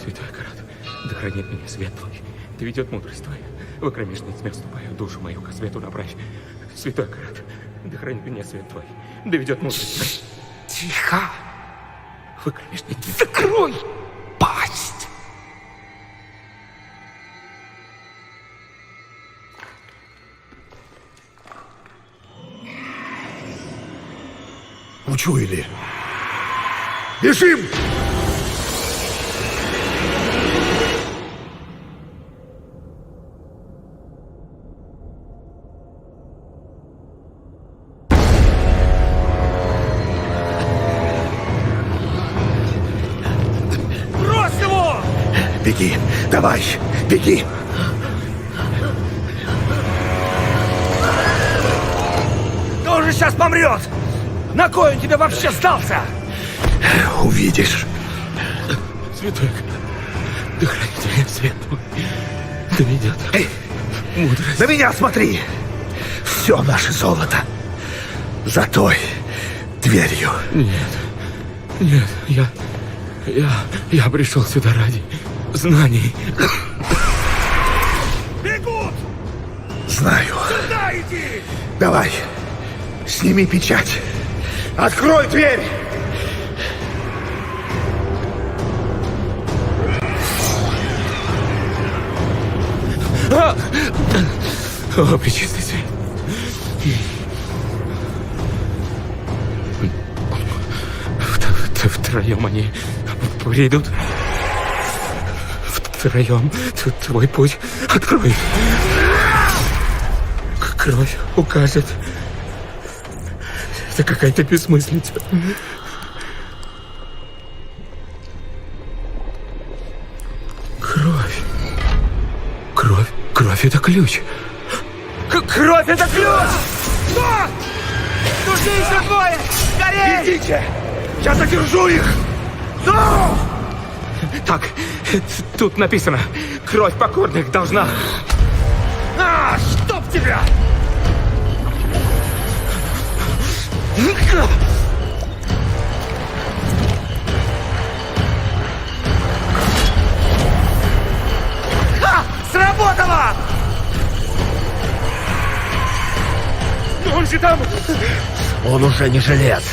Святой Акарат, да хранит меня свет твой, да ведет мудрость твоя. В кромешной тьме вступаю, душу мою ко свету направь. Святой Акарат, да хранит меня свет твой, да ведет мудрость твоя. Тихо! В кромешной тьме... Закрой пасть! Учуяли. Бежим! Брось его! Беги, давай, беги! Тоже сейчас помрет! На кой он тебе вообще сдался? Увидишь. Святой Акарат, да хранит меня свет твой, да ведет мудрость. На меня смотри! Все наше золото. За той дверью. Нет, я пришел сюда ради знаний. Бегут! Знаю. Сюда иди! Давай, сними печать. Открой дверь! О, пречистый свет. Втроем они придут. Втроем твой путь откроет. Кровь укажет. Это какая-то бессмыслица. Кровь — это ключ. Кровь — это ключ! Что? Нужны еще двое! Скорей! Идите! Я задержу их! Ну! Так, тут написано: кровь покорных должна... А, чтоб тебя! А, сработало! Но он же там... Он уже не жилец.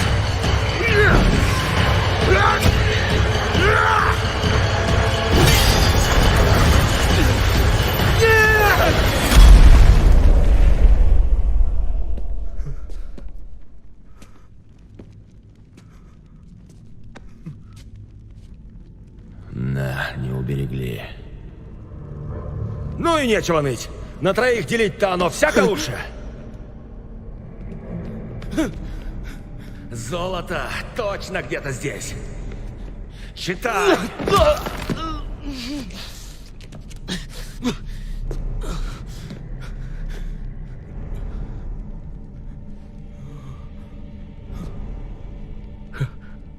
На, не уберегли. Ну и нечего ныть. На троих делить-то оно всяко лучше. Золото точно где-то здесь. Читай.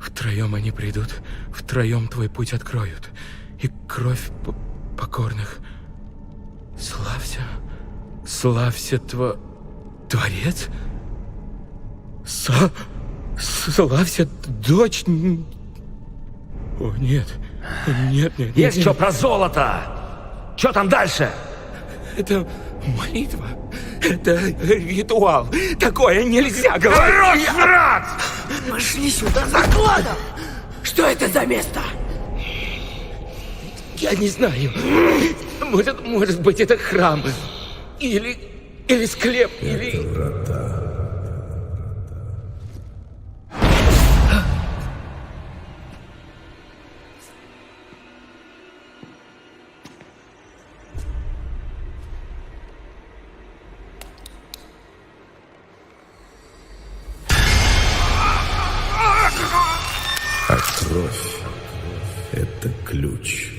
Втроем они придут, втроем твой путь откроют. И кровь покорных. Славься, Творец? Славься, дочь... О, нет. Нет. Есть что про золото? Что там дальше? Это молитва. Это ритуал. Такое нельзя говорить. Хорош, брат! Пошли сюда за кладом! Что это за место? Я не знаю. Может быть, это храм. Или склеп, или... Врата. А кровь — это ключ.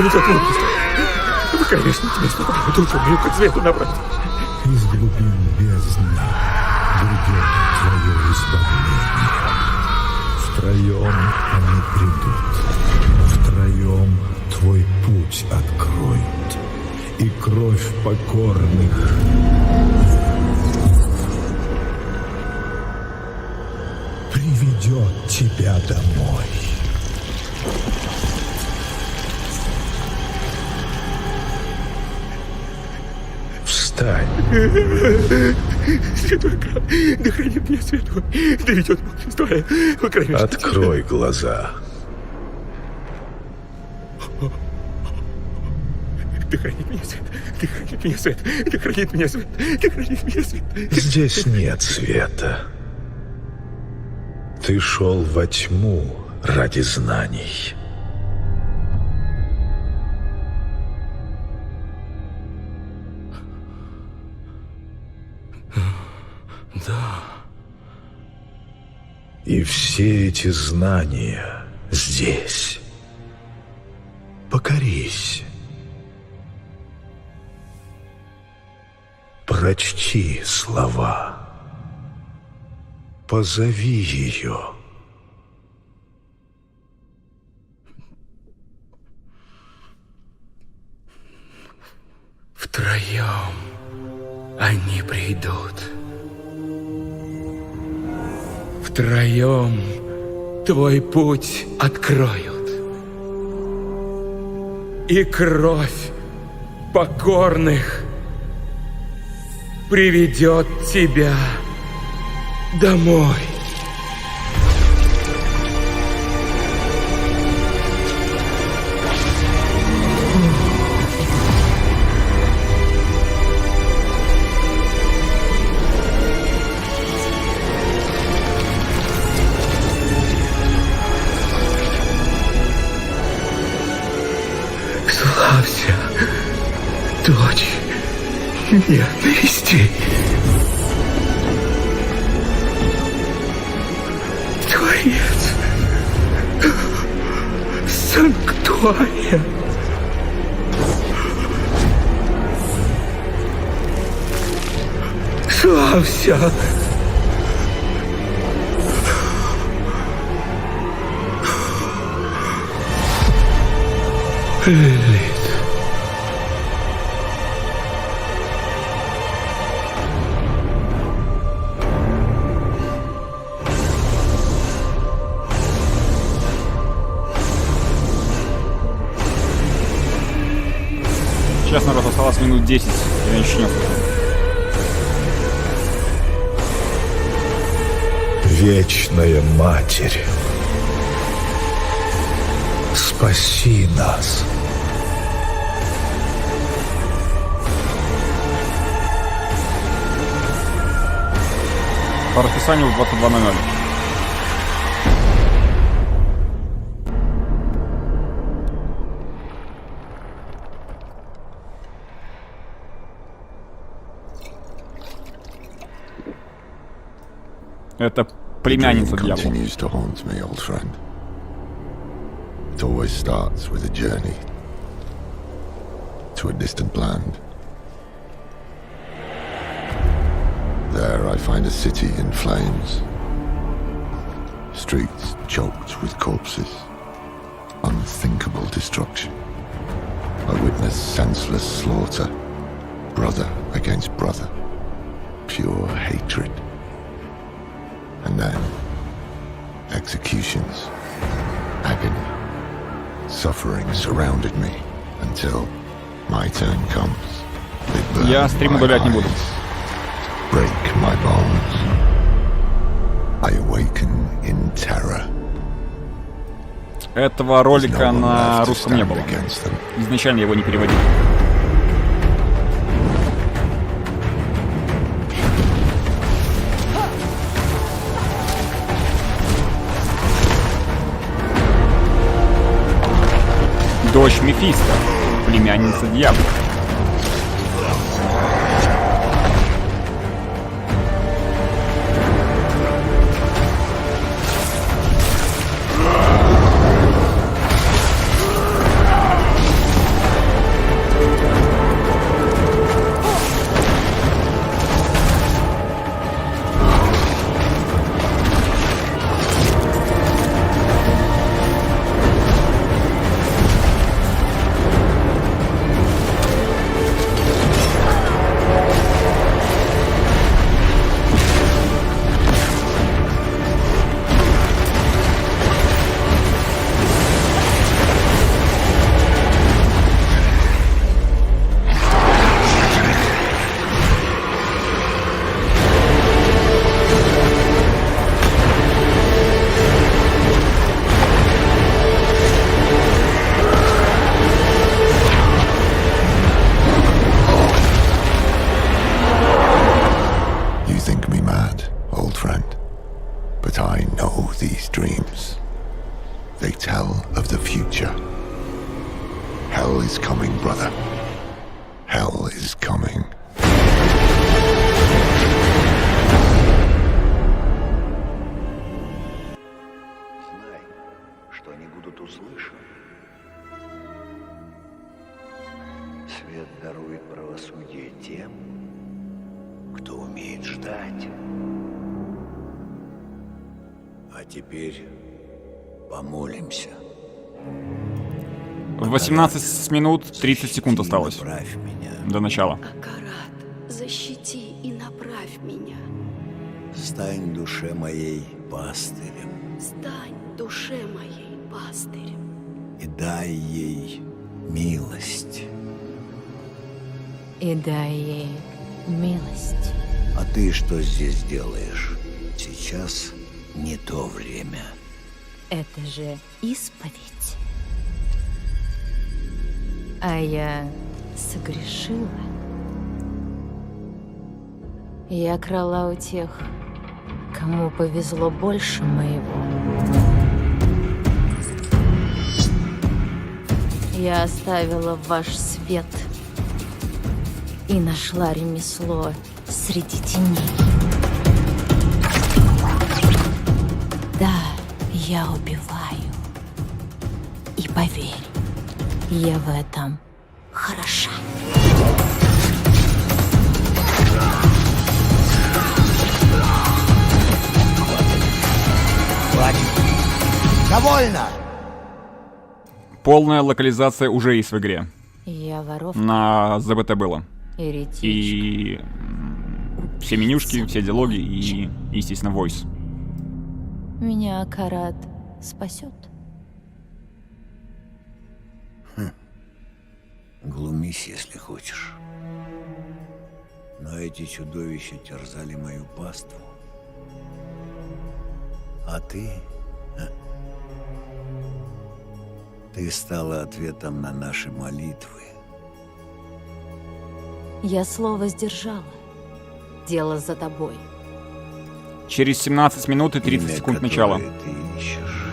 Доведет мудрость твоя. В кромешной тьме ступаю, душу мою к свету набрать. Из глубин бездны грядет твое избавление. Втроем они придут, втроем твой путь откроют, и кровь покорных приведет тебя домой. Встань. Святой экран, да хранит меня свет твой, доведет мудрость твоя. В кромешной Открой глаза. Да хранит меня свет, да хранит меня свет, да хранит меня свет, да хранит меня свет. Здесь нет света. Ты шел во тьму ради знаний. Да. И все эти знания здесь. Покорись. Прочти слова. Позови ее. Втроем они придут. Втроем твой путь откроют. И кровь покорных приведет тебя домой. Славься, дочь ненависти. Творец санктуария. Славься. Лилит. Сейчас, народ, осталось минут 10, и начнем. Вечная Матерь, спаси нас. По расписанию в 22:00. Это племянница Диабло. Continues to haunt me, old friend. It always starts with a journey to a distant land. There I find a city in flames, streets choked with corpses, unthinkable destruction. I witness senseless slaughter, brother against brother, pure hatred. And then, executions, agony, suffering surrounded me until my turn comes. They burn Я стрим my удалять не буду. eyes, break my bones. I awaken in terror. Этого ролика на русском не было. Against them. Изначально его не переводили. Дочь Мефисто, племянница Диабло. ждать. А теперь помолимся. 18 минут 30 секунд осталось Направь меня. до начала. Акарат, защити и направь меня. Стань душе моей пастырем Стань душе моей пастырем. и дай ей милость. И дай ей милость. А ты что здесь делаешь? Сейчас не то время. Это же исповедь. А я согрешила. Я крала у тех, кому повезло больше моего. Я оставила ваш свет и нашла ремесло среди теней. Да, я убиваю. И поверь, я в этом хороша. Хватит. Довольно! Полная локализация уже есть в игре. Я воровка, На ЗБТ было. еретичка. И все менюшки, все диалоги и, естественно, voice. Меня Акарат спасет. Глумись, если хочешь. Но эти чудовища терзали мою паству. А ты... Ты стала ответом на наши молитвы. Я слово сдержала. Дело за тобой. Через 17 минут и 30 Имя, секунд начала. которое ты ищешь.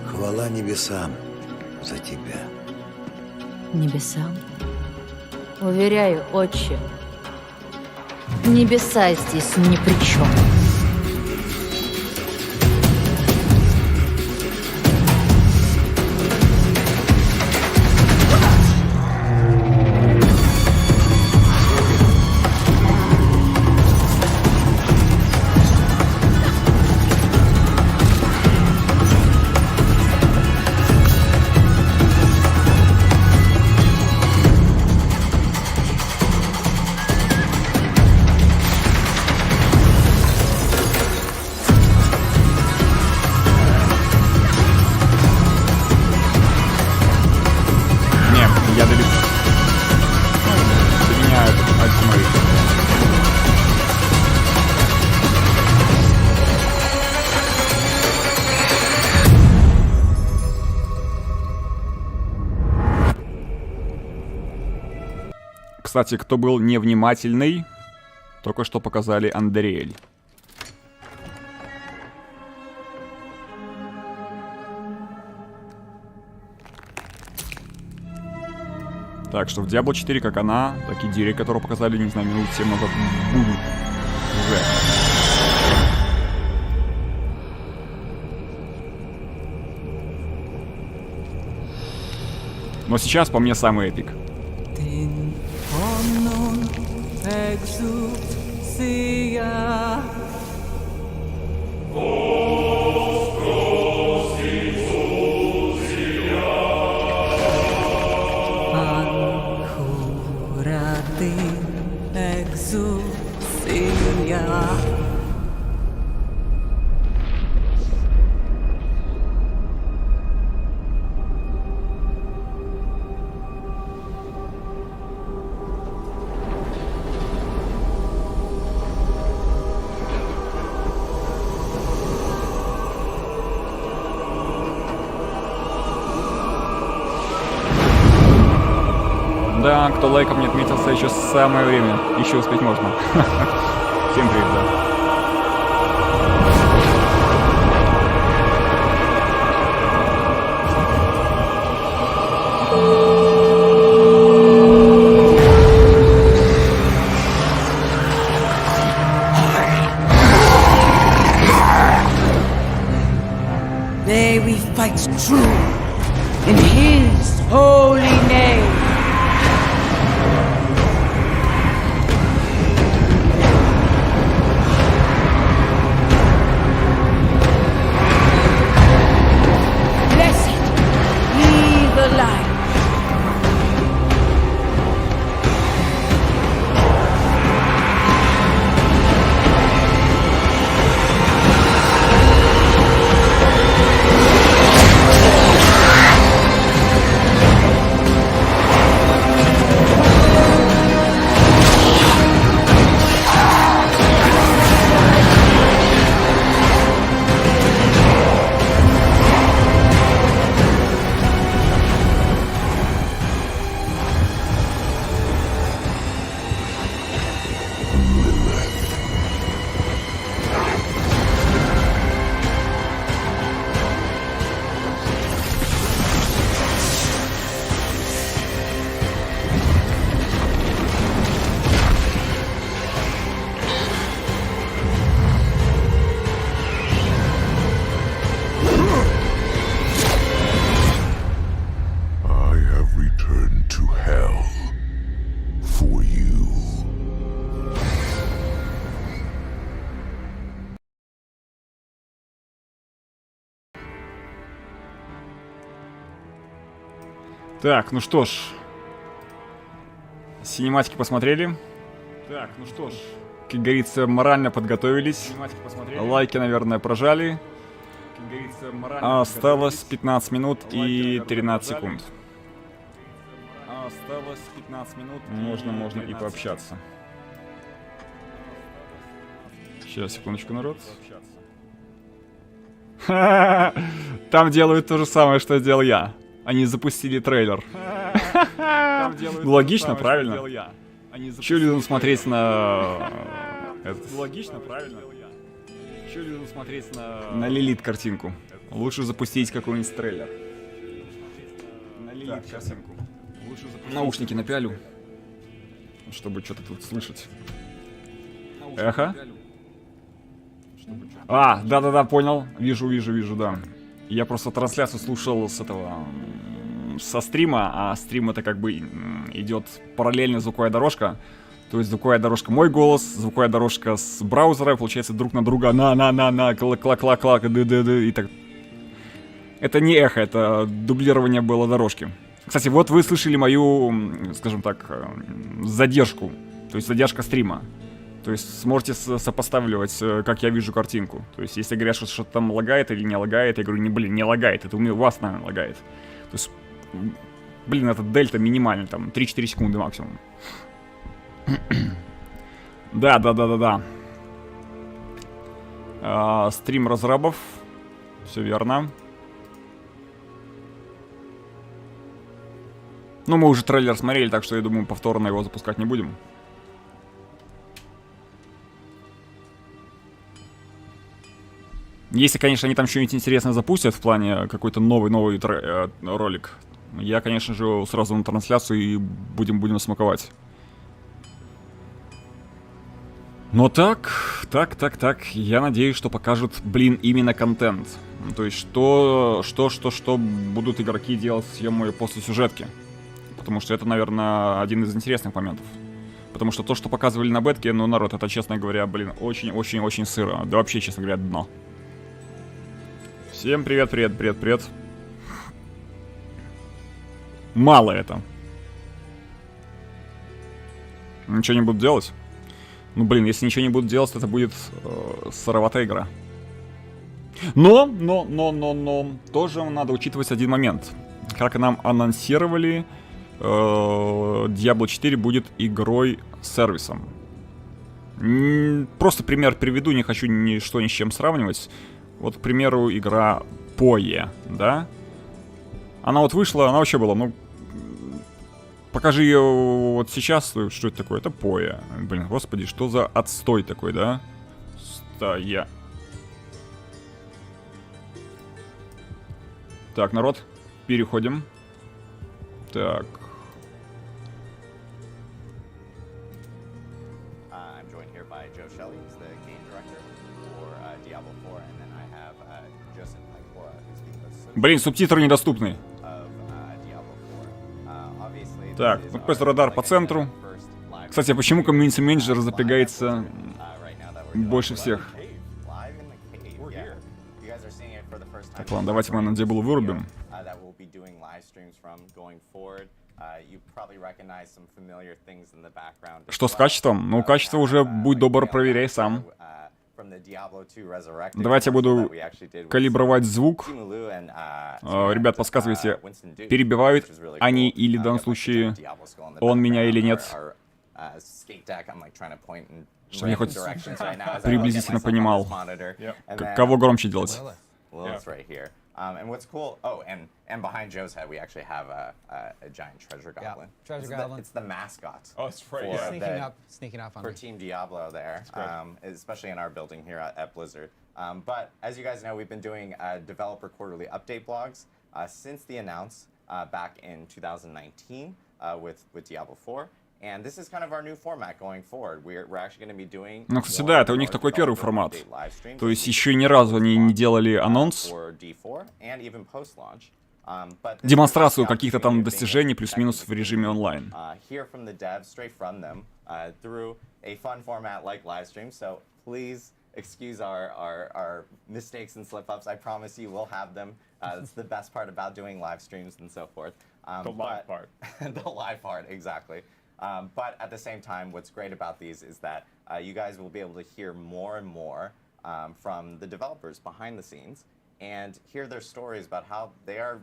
Хвала небесам за тебя. Небесам? Уверяю, отче, небеса здесь ни при чем. Кстати, кто был невнимательный, только что показали Андреэль. Так что в Diablo 4, как она, так и Дирек, которого показали, не знаю, минут 7 назад, будут уже. Но сейчас, по мне, самый эпик. Да, кто лайком не отметился, еще самое время. Еще успеть можно. Всем привет, да. May we fight true in His holy name. Так, ну что ж. Синематики посмотрели. Так, ну что ж. Как говорится, морально подготовились. Лайки, наверное, прожали. Осталось 15 минут и 13 секунд. Осталось 15 минут. Можно и пообщаться. Сейчас, секундочку, народ. Там делают то же самое, что сделал я. Они запустили трейлер. Ну, логично, правильно. Чё людям смотреть на... Логично, правильно. Чё людям смотреть на Лилит картинку? Лучше запустить какой-нибудь трейлер. На Лилит картинку. Наушники напялю, чтобы что-то тут слышать. Эхо? А, да-да-да, понял. Вижу, да. Я просто трансляцию слушал с этого... со стрима, а стрим это как бы идет параллельно звуковая дорожка. То есть звуковая дорожка мой голос, звуковая дорожка с браузера, получается друг на друга на клак-клак-клак, и так. Это не эхо, это дублирование было дорожки. Кстати, вот вы слышали мою, скажем так, задержку, то есть задержка стрима. То есть сможете сопоставливать, как я вижу картинку. То есть если говорят, что что-то там лагает или не лагает, я говорю, не лагает, это у вас, наверное, лагает. То есть, блин, это дельта минимальный, там 3-4 секунды максимум. Да. Стрим разрабов. Все верно. Ну, мы уже трейлер смотрели, так что я думаю, повторно его запускать не будем. Если, конечно, они там что-нибудь интересное запустят в плане какой-то новый ролик, я, конечно же, сразу на трансляцию и будем смаковать. Но так, я надеюсь, что покажут, блин, именно контент. То есть, что будут игроки делать с съемой после сюжетки. Потому что это, наверное, один из интересных моментов. Потому что то, что показывали на бетке, ну, народ, это, честно говоря, блин, очень сыро. Да вообще, честно говоря, дно. Всем привет. Мало это. Ничего не буду делать? Ну, блин, если ничего не буду делать, то это будет сыроватая игра. Но, тоже надо учитывать один момент. Как нам анонсировали, Diablo 4 будет игрой-сервисом. Просто пример приведу, не хочу ничто ни с чем сравнивать. Вот, к примеру, игра Пое, да? Она вот вышла, она вообще была, ну... Покажи ее вот сейчас, что это такое, это Пое. Блин, господи, что за отстой такой, да? Стоя. Так, народ, переходим. Так. Блин, субтитры недоступны. Так, ну просто радар по центру. Кстати, а почему комьюнити-менеджер запрягается больше всех? Так, ладно, давайте мы на Diablo вырубим. Что с качеством? Ну, качество уже, будь добр, проверяй сам. Давайте я буду калибровать звук. Ребят, подсказывайте, перебивают они или в данном случае он меня или нет. Чтобы я хоть приблизительно понимал, кого громче делать. And what's cool, and behind Joe's head, we actually have a giant treasure goblin. Yeah, treasure goblin. It's the mascot. Oh, it's right. Yeah. Sneaking up on for me. Team Diablo there, especially in our building here at Blizzard. But as you guys know, we've been doing developer quarterly update blogs since the announce back in 2019 with Diablo 4. And this is kind of our new format going forward. We're actually going to be doing. Ну, кстати, да, это у них такой первый формат. То есть еще ни разу они не делали анонс, демонстрацию каких-то там достижений плюс-минус в режиме онлайн. Excuse our mistakes and slip-ups. I promise you we'll have them. It's the best part about doing live streams and so forth. The live part. The live part, exactly. But at the same time, what's great about these is that you guys will be able to hear more and more from the developers behind the scenes and hear their stories about how they are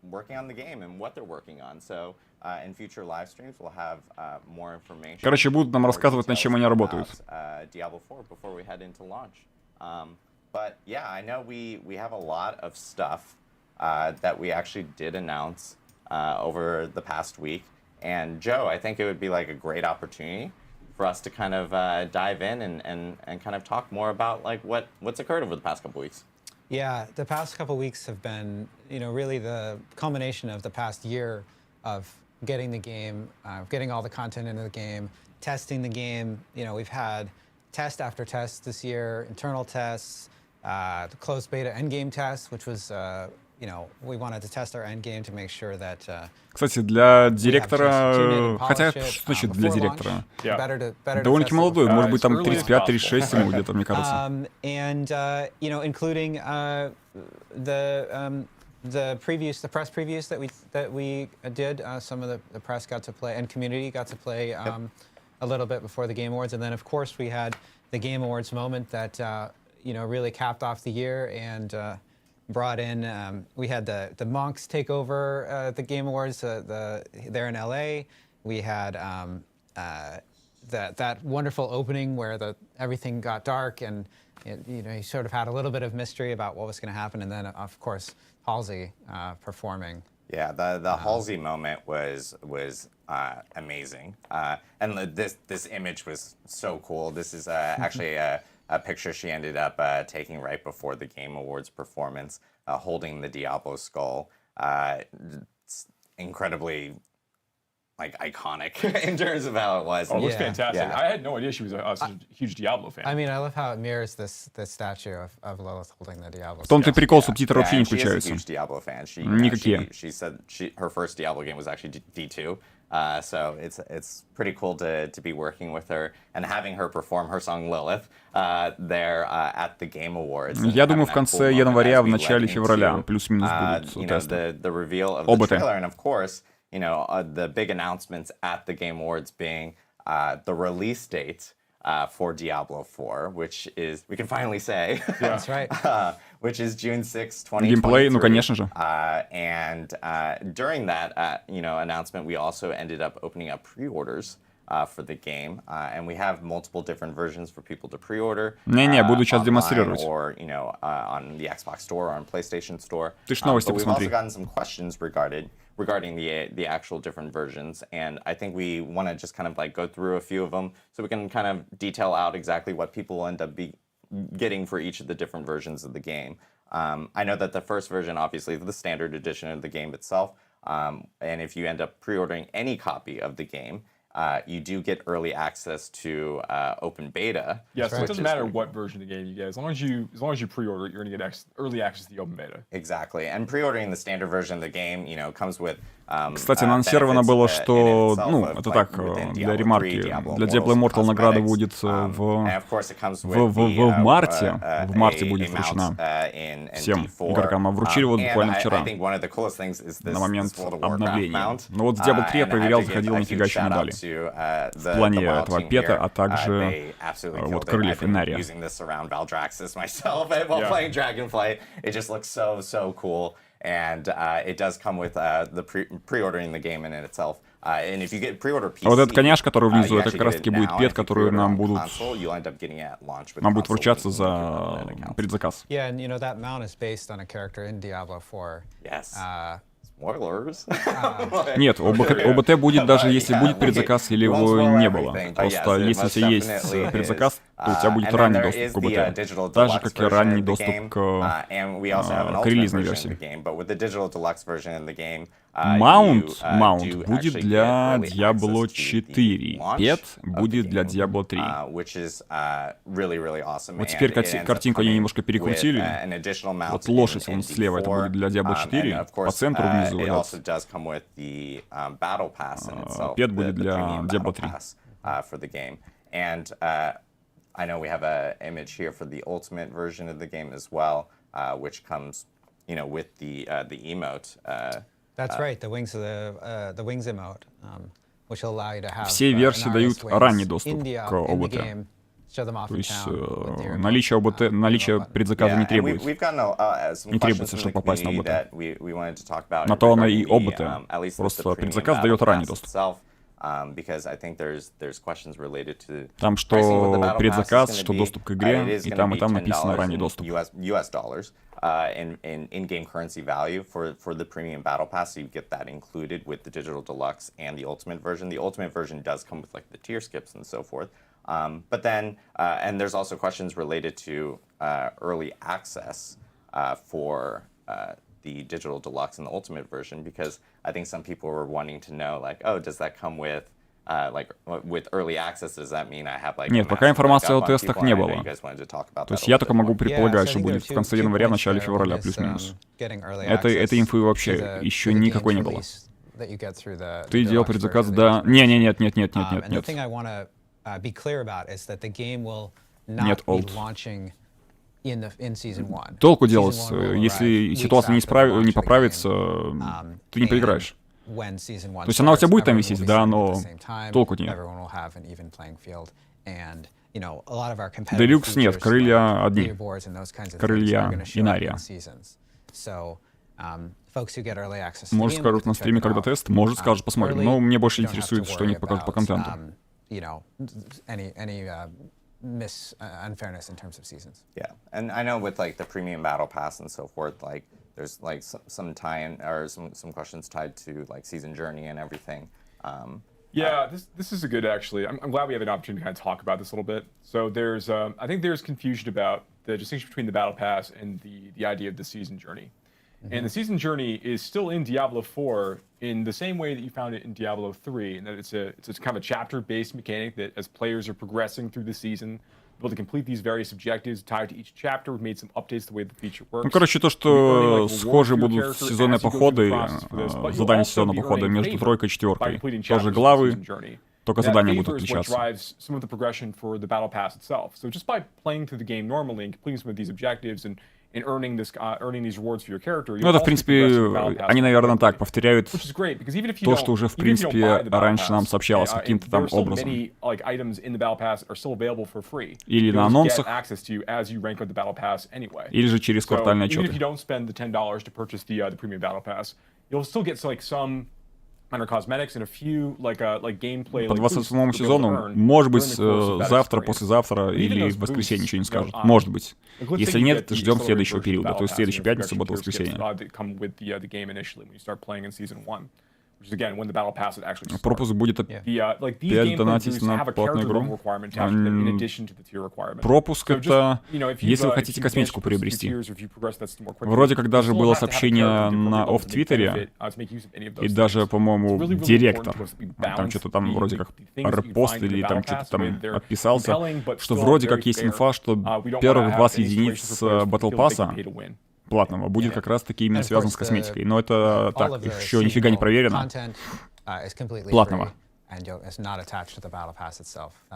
working on the game and what they're working on. So in future live streams, we'll have more information. Короче, будут нам рассказывать, над чем они работают. Diablo 4 before we head into launch. But yeah, I know we have a lot of stuff that we actually did announce over the past week. And Joe, I think it would be like a great opportunity for us to kind of dive in and kind of talk more about like what's occurred over the past couple weeks. Yeah, the past couple weeks have been, really the culmination of the past year of getting the game, getting all the content into the game, testing the game. We've had test after test this year, internal tests, the closed beta endgame test, which was, we wanted to test our endgame to make sure that. Кстати, для директора, хотя, что значит для директора? Довольно-таки молодой, может быть, там 35-36 ему где-то, мне кажется. And, including the press previews that we did, some of the press got to play and community got to play a little bit before the Game Awards, and then of course we had the Game Awards moment that really capped off the year and brought in. We had the monks take over the Game Awards there in LA. We had that wonderful opening where everything got dark and you sort of had a little bit of mystery about what was going to happen, and then of course Halsey performing. Yeah, the Halsey moment was amazing, and this image was so cool. This is actually a picture she ended up taking right before the Game Awards performance, holding the Diablo skull. It's incredibly iconic in terms of how it was. Oh, it looks fantastic. Yeah. I had no idea she was a huge Diablo fan. I mean, I love how it mirrors this statue of Lilith holding the Diablo. В том-то и прикол, субтитры вообще не включаются. She's a huge Diablo fan. Никакие. She said her first Diablo game was actually D2. So it's pretty cool to be working with her and having her perform her song Lilith there at the Game Awards. Я думаю, в конце января, в начале февраля, плюс-минус будут тесты. The reveal of the trailer, and of course, the big announcements at the Game Awards being the release date for Diablo 4, which is, we can finally say, that's right, which is June 6, 2023. Геймплей, ну конечно же. And during that, announcement, we also ended up opening up pre-orders for the game, and we have multiple different versions for people to pre-order. Не-не, буду сейчас демонстрировать. Or on the Xbox Store or on PlayStation Store. Ты ж новости but we've посмотри. also gotten some questions regarding the actual different versions, and I think we want to just kind of go through a few of them so we can kind of detail out exactly what people will end up getting for each of the different versions of the game. I know that the first version, obviously, is the standard edition of the game itself, and if you end up pre-ordering any copy of the game, you do get early access to open beta. Yeah, so it doesn't matter what version of the game you get. As long as you pre-order it, you're going to get early access to the open beta. Exactly. And pre-ordering the standard version of the game, comes with Кстати, анонсировано было, что, это так, для ремарки, для Diablo Immortal награда будет в марте. В марте будет вручена всем игрокам. А вручили вот буквально вчера, на момент обновления. Но вот с Diablo 3 я проверял, заходил, нифига еще не дали. В плане этого пета, а также вот крыльев Инария. And it does come with the pre-ordering the game in itself. And if you get pre-order PC, вот этот коняш, который внизу, это как раз-таки будет пет, который нам будет вручаться за предзаказ. Yeah, and that mount is based on a character in Diablo 4. Yes. Spoilers. Нет, ОБТ будет даже если будет предзаказ или его не было. Просто если у тебя есть предзаказ, то у тебя будет ранний доступ к ОБТ. Так же, как и ранний доступ к релизной версии. Маунт будет для Diablo 4. Пет будет для Diablo 3. Вот теперь картинку они немножко перекрутили. Вот лошадь вон слева, это будет для Diablo 4. По центру внизу пет будет для Diablo 3. I know we have an image here for the ultimate version of the game as well, which comes, with the emote. That's right. The wings emote, which will allow you to have. Все версии дают ранний доступ к ОБТ. То есть наличие предзаказа не требуется. Не требуется, чтобы попасть на ОБТ. На то оно и ОБТ. Просто предзаказ дает ранний доступ. Там что предзаказ, что доступ к игре, и там написано ранний доступ. In-game currency value for the premium battle pass, so you get that included with the digital deluxe and the ultimate version. The ultimate version does come with like the tier skips and so forth. But then, and there's also questions related to early access for the digital deluxe and the ultimate version, because I think some people were wanting to know, like, oh, does that come with early access? Does that mean I have like? Нет, пока информации о тестах не было. То есть я только могу предполагать, что будет в конце января, в начале февраля, плюс-минус. Этой инфы вообще еще никакой не было. Ты делал предзаказ, да? Нет. Нет, Олд. Толку делать, если ситуация не поправится, ты не поиграешь. То есть она у тебя будет там висеть, да, но толку нет. Делюкс нет, крылья одни. Крылья Инария. Может, скажут на стриме, когда тест? Может, скажут, посмотрим. Но мне больше интересует, что они покажут по контенту. Unfairness in terms of seasons. Yeah, and I know with like the premium battle pass and so forth, like there's like some tie-in or some questions tied to like season journey and everything. Yeah, this is a good actually. I'm glad we have an opportunity to kind of talk about this a little bit. So there's I think there's confusion about the distinction between the battle pass and the idea of the season journey. And the season journey is still in Diablo 4 in the same way that you found it in Diablo 3, and that it's kind of a chapter-based mechanic that as players are progressing through the season, able to complete these various objectives tied to each chapter. We've made some updates to the way the feature works. Ну, короче, то, что схожи будут сезонные походы, задания сезонного похода между тройкой и четверкой. Тоже главы, только задания будут отличаться. Some of the progression for the battle pass itself. So just by playing through the game normally and completing some of these objectives and earning these rewards for your character. Ну, это, в принципе, они, наверное, так повторяют то, что уже, в принципе, раньше нам сообщалось каким-то там образом. Или на анонсах, или же через квартальные отчеты. По 27-му сезону, может быть, завтра, послезавтра или в воскресенье ничего не скажут. Может быть. Если нет, ждем следующего периода, то есть следующей пятницы, суббота, воскресенье. Пропуск будет опять донатить на платную игру. Пропуск — это если вы хотите косметику приобрести. Вроде как даже было сообщение на в Твиттере, и даже, по-моему, директор, там что-то там вроде как репост или там что-то там отписался, что вроде как есть инфа, что первых 20 единиц Battle Pass'а платного будет как раз-таки именно связан с косметикой. Но это так, еще нифига не проверено. Платного.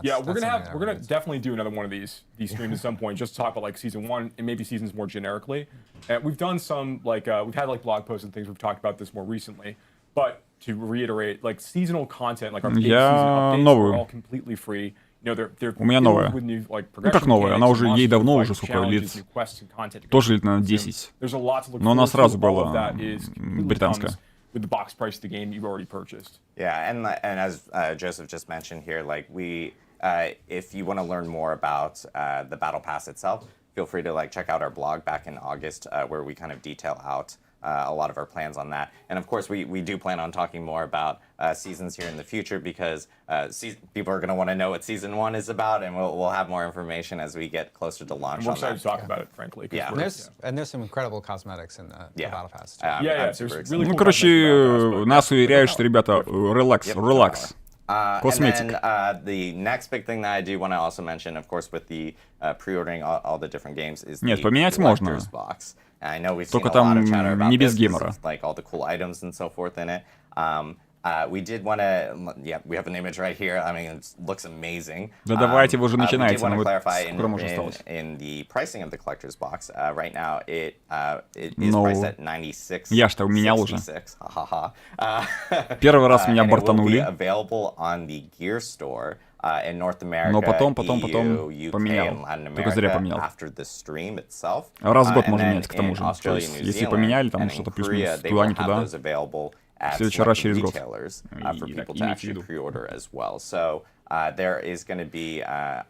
Yeah, we're gonna definitely do another one of these streams at some point, just to talk about like season 1 and maybe seasons more generically. And we've done some like we've had like blog posts and things. We've talked about this more recently, but to reiterate, like seasonal content, like our big season updates are all completely free. У меня новая. Ну как новая? Она уже, ей давно уже сколько лет. Тоже лет, наверное, 10. Но она сразу была британская. With the box price of the game you've already purchased. Yeah, and as Joseph just mentioned here, like if you want to learn more about the Battle Pass itself, feel free to like check out our blog back in August, where we kind of detail out a lot of our plans on that. And of course, we do plan on talking more about seasons here in the future, because people are going to want to know what season 1 is about, and we'll have more information as we get closer to launch. And we're excited to talk about it, frankly. Yeah, and there's some incredible cosmetics in the Battle Pass. Ну, короче, нас уверяют, что, ребята, релакс. Cosmetic. And then the next big thing that I do want to also mention, of course, with the pre-ordering all the different games, is the collector's box. I know we've seen a lot of chatter about this, like all the cool items and so forth in it. we did want to, yeah, we have an image right here. I mean, it looks amazing. Да давайте, вы уже We did начинаете, want но to вот clarify скоро можно осталось. in the pricing of the collector's box. Right now, it is priced at $96. Я-то уменял уже. Ха-ха-ха. Первый раз меня And it will be бортанули. available on the Gear Store in North America, Но потом EU, UK, поменял. and Latin Только зря America поменял. after the stream itself. Раз в год And можно then менять, к тому in же. То Australia, есть, New если Zealand, поменяли, там and in что-то Korea, плюс-минус they will have туда-не those available at следующий раз select через год. retailers for И people так, to имейте в actually виду. pre-order as well. So there is going to be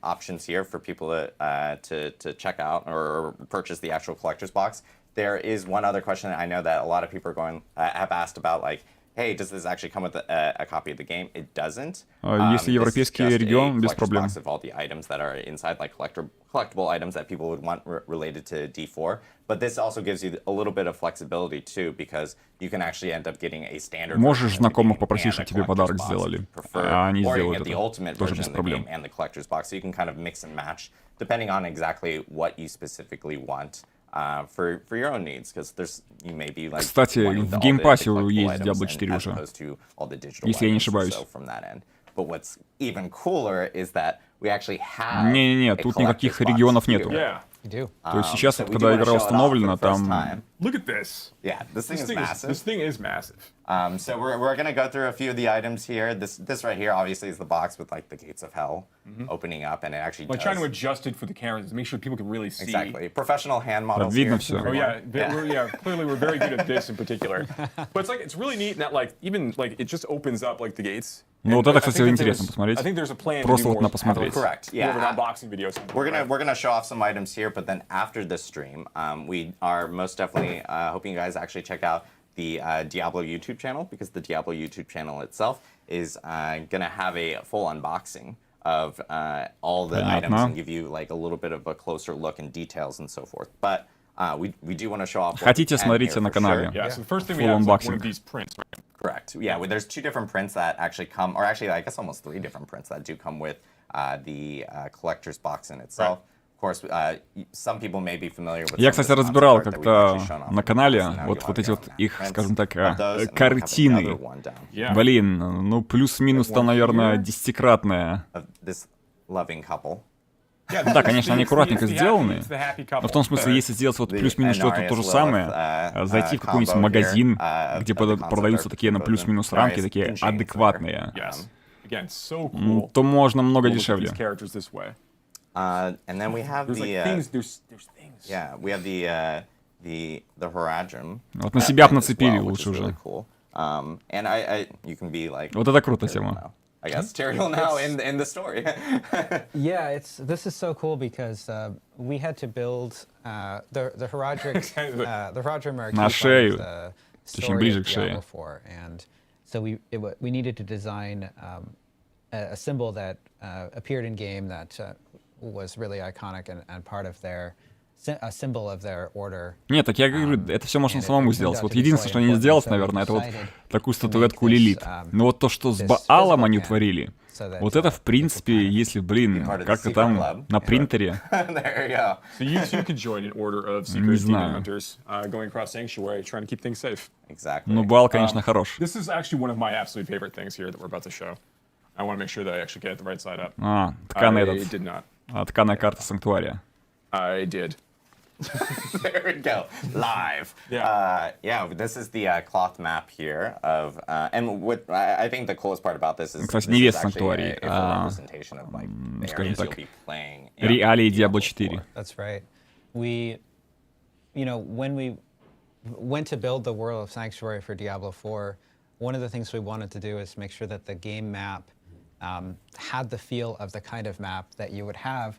options here for people to check out or purchase the actual collector's box. There is one other question I know that a lot of people are going have asked about, like, hey, does this actually come with a copy of the game? It doesn't. Если европейский регион, без проблем. Box of all the items that are inside, like collectible items that people would want related to D4. But this also gives you a little bit of flexibility too, because you can actually end up getting a standard. Можешь знакомых попросить, чтобы тебе подарок сделали, а они сделают это. Тоже без проблем. And the collector's box, so you can kind of mix and match depending on exactly what you specifically want. For your own needs, because you may be like. Кстати, в геймпассе есть Diablo 4 уже, если я не ошибаюсь. But what's even cooler is that we actually have. Не-не-не, тут никаких регионов нету. То есть сейчас, вот, когда игра установлена, там... Look at this. Yeah, this thing is massive. This thing is massive. So we're gonna go through a few of the items here. This right here, obviously, is the box with like the gates of hell opening up, and it actually. Like trying to adjust it for the cameras to make sure people can really see. Exactly. Professional hand models. Видно here. всё. Oh yeah, clearly we're very good at this in particular. But it's like it's really neat that like even like it just opens up like the gates. Ну вот это, кстати, интересно посмотреть. Просто вот на посмотреть. Correct. Yeah. More of an unboxing video. We're gonna show off some items here, but then after the stream, we are most definitely hoping you guys actually check out the Diablo YouTube channel, because the Diablo YouTube channel itself is gonna have a full unboxing of all the items and give you like a little bit of a closer look and details and so forth. But we do want to show off. Хотите, смотрите на канале. Yeah. So the first thing we have is like one of these prints, right? Correct. Yeah. Well, there's two different prints that actually come, or actually, I guess almost three different prints that do come with the collector's box in itself. Right. Of course, some people may be familiar with. Я, кстати, разбирал как-то на канале вот эти вот их, скажем так, картины. Блин, ну плюс-минус там, наверное, десятикратная. Да, конечно, они аккуратненько сделаны, но в том смысле, если сделать вот плюс-минус что-то то же самое, зайти в какой-нибудь магазин, где продаются такие на плюс-минус рамки, такие адекватные, то можно много дешевле. And then we have there's things. Yeah, we have the Harajim. Вот на себя нацепили лучше уже. And you can be like. Вот это круто тема. I guess Tyrael now in the story. Yeah, this is so cool because we had to build the Harajim are на шею, точнее ближе к шее. And so we needed to design a symbol that appeared in game that was really iconic and part of a symbol of their order. Нет, так я говорю, это все можно самому сделать. Вот единственное, что они не сделать, наверное, это вот такую статуэтку Лилит. Но вот то, что с Баалом они творили, вот это, в принципе, если, блин, как-то там на принтере. So you too can join an order of secret demon hunters going across sanctuary, trying to keep things safe. Exactly. Ну, Баал, конечно, хорош. This is actually one of my absolute favorite things here that we're about to show. I want to make sure that I actually get it the right side up. Тканый I этот. did not. Тканая карта Санктуария. I did. There we go, live. Yeah, this is the cloth map here of, and what I think the coolest part about this is, Кстати, this не is вес actually Санктуарии, a representation of like the скажем areas you'll так, be playing. реалии Diablo 4. That's right. We, when we went to build the world of Sanctuary for Diablo 4, one of the things we wanted to do is make sure that the game map had the feel of the kind of map that you would have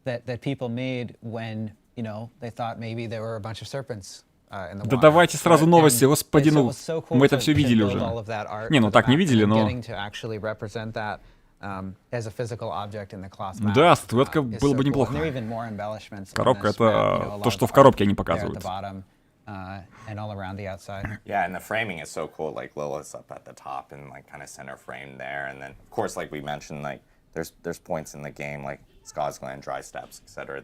that people made when, they thought maybe there were a bunch of serpents in the wild. Да давайте сразу новости, господи, ну, мы это все видели уже. Не, ну так не видели, но... Да, статуэтка было бы неплохо. Коробка — это то, что в коробке они показывают. And all around the outside. Yeah, and the framing is so cool. Like Lilith's up at the top and like kind of center frame there, and then of course, like we mentioned, like there's points in the game like Ska's Glen, Dry Steps, etc.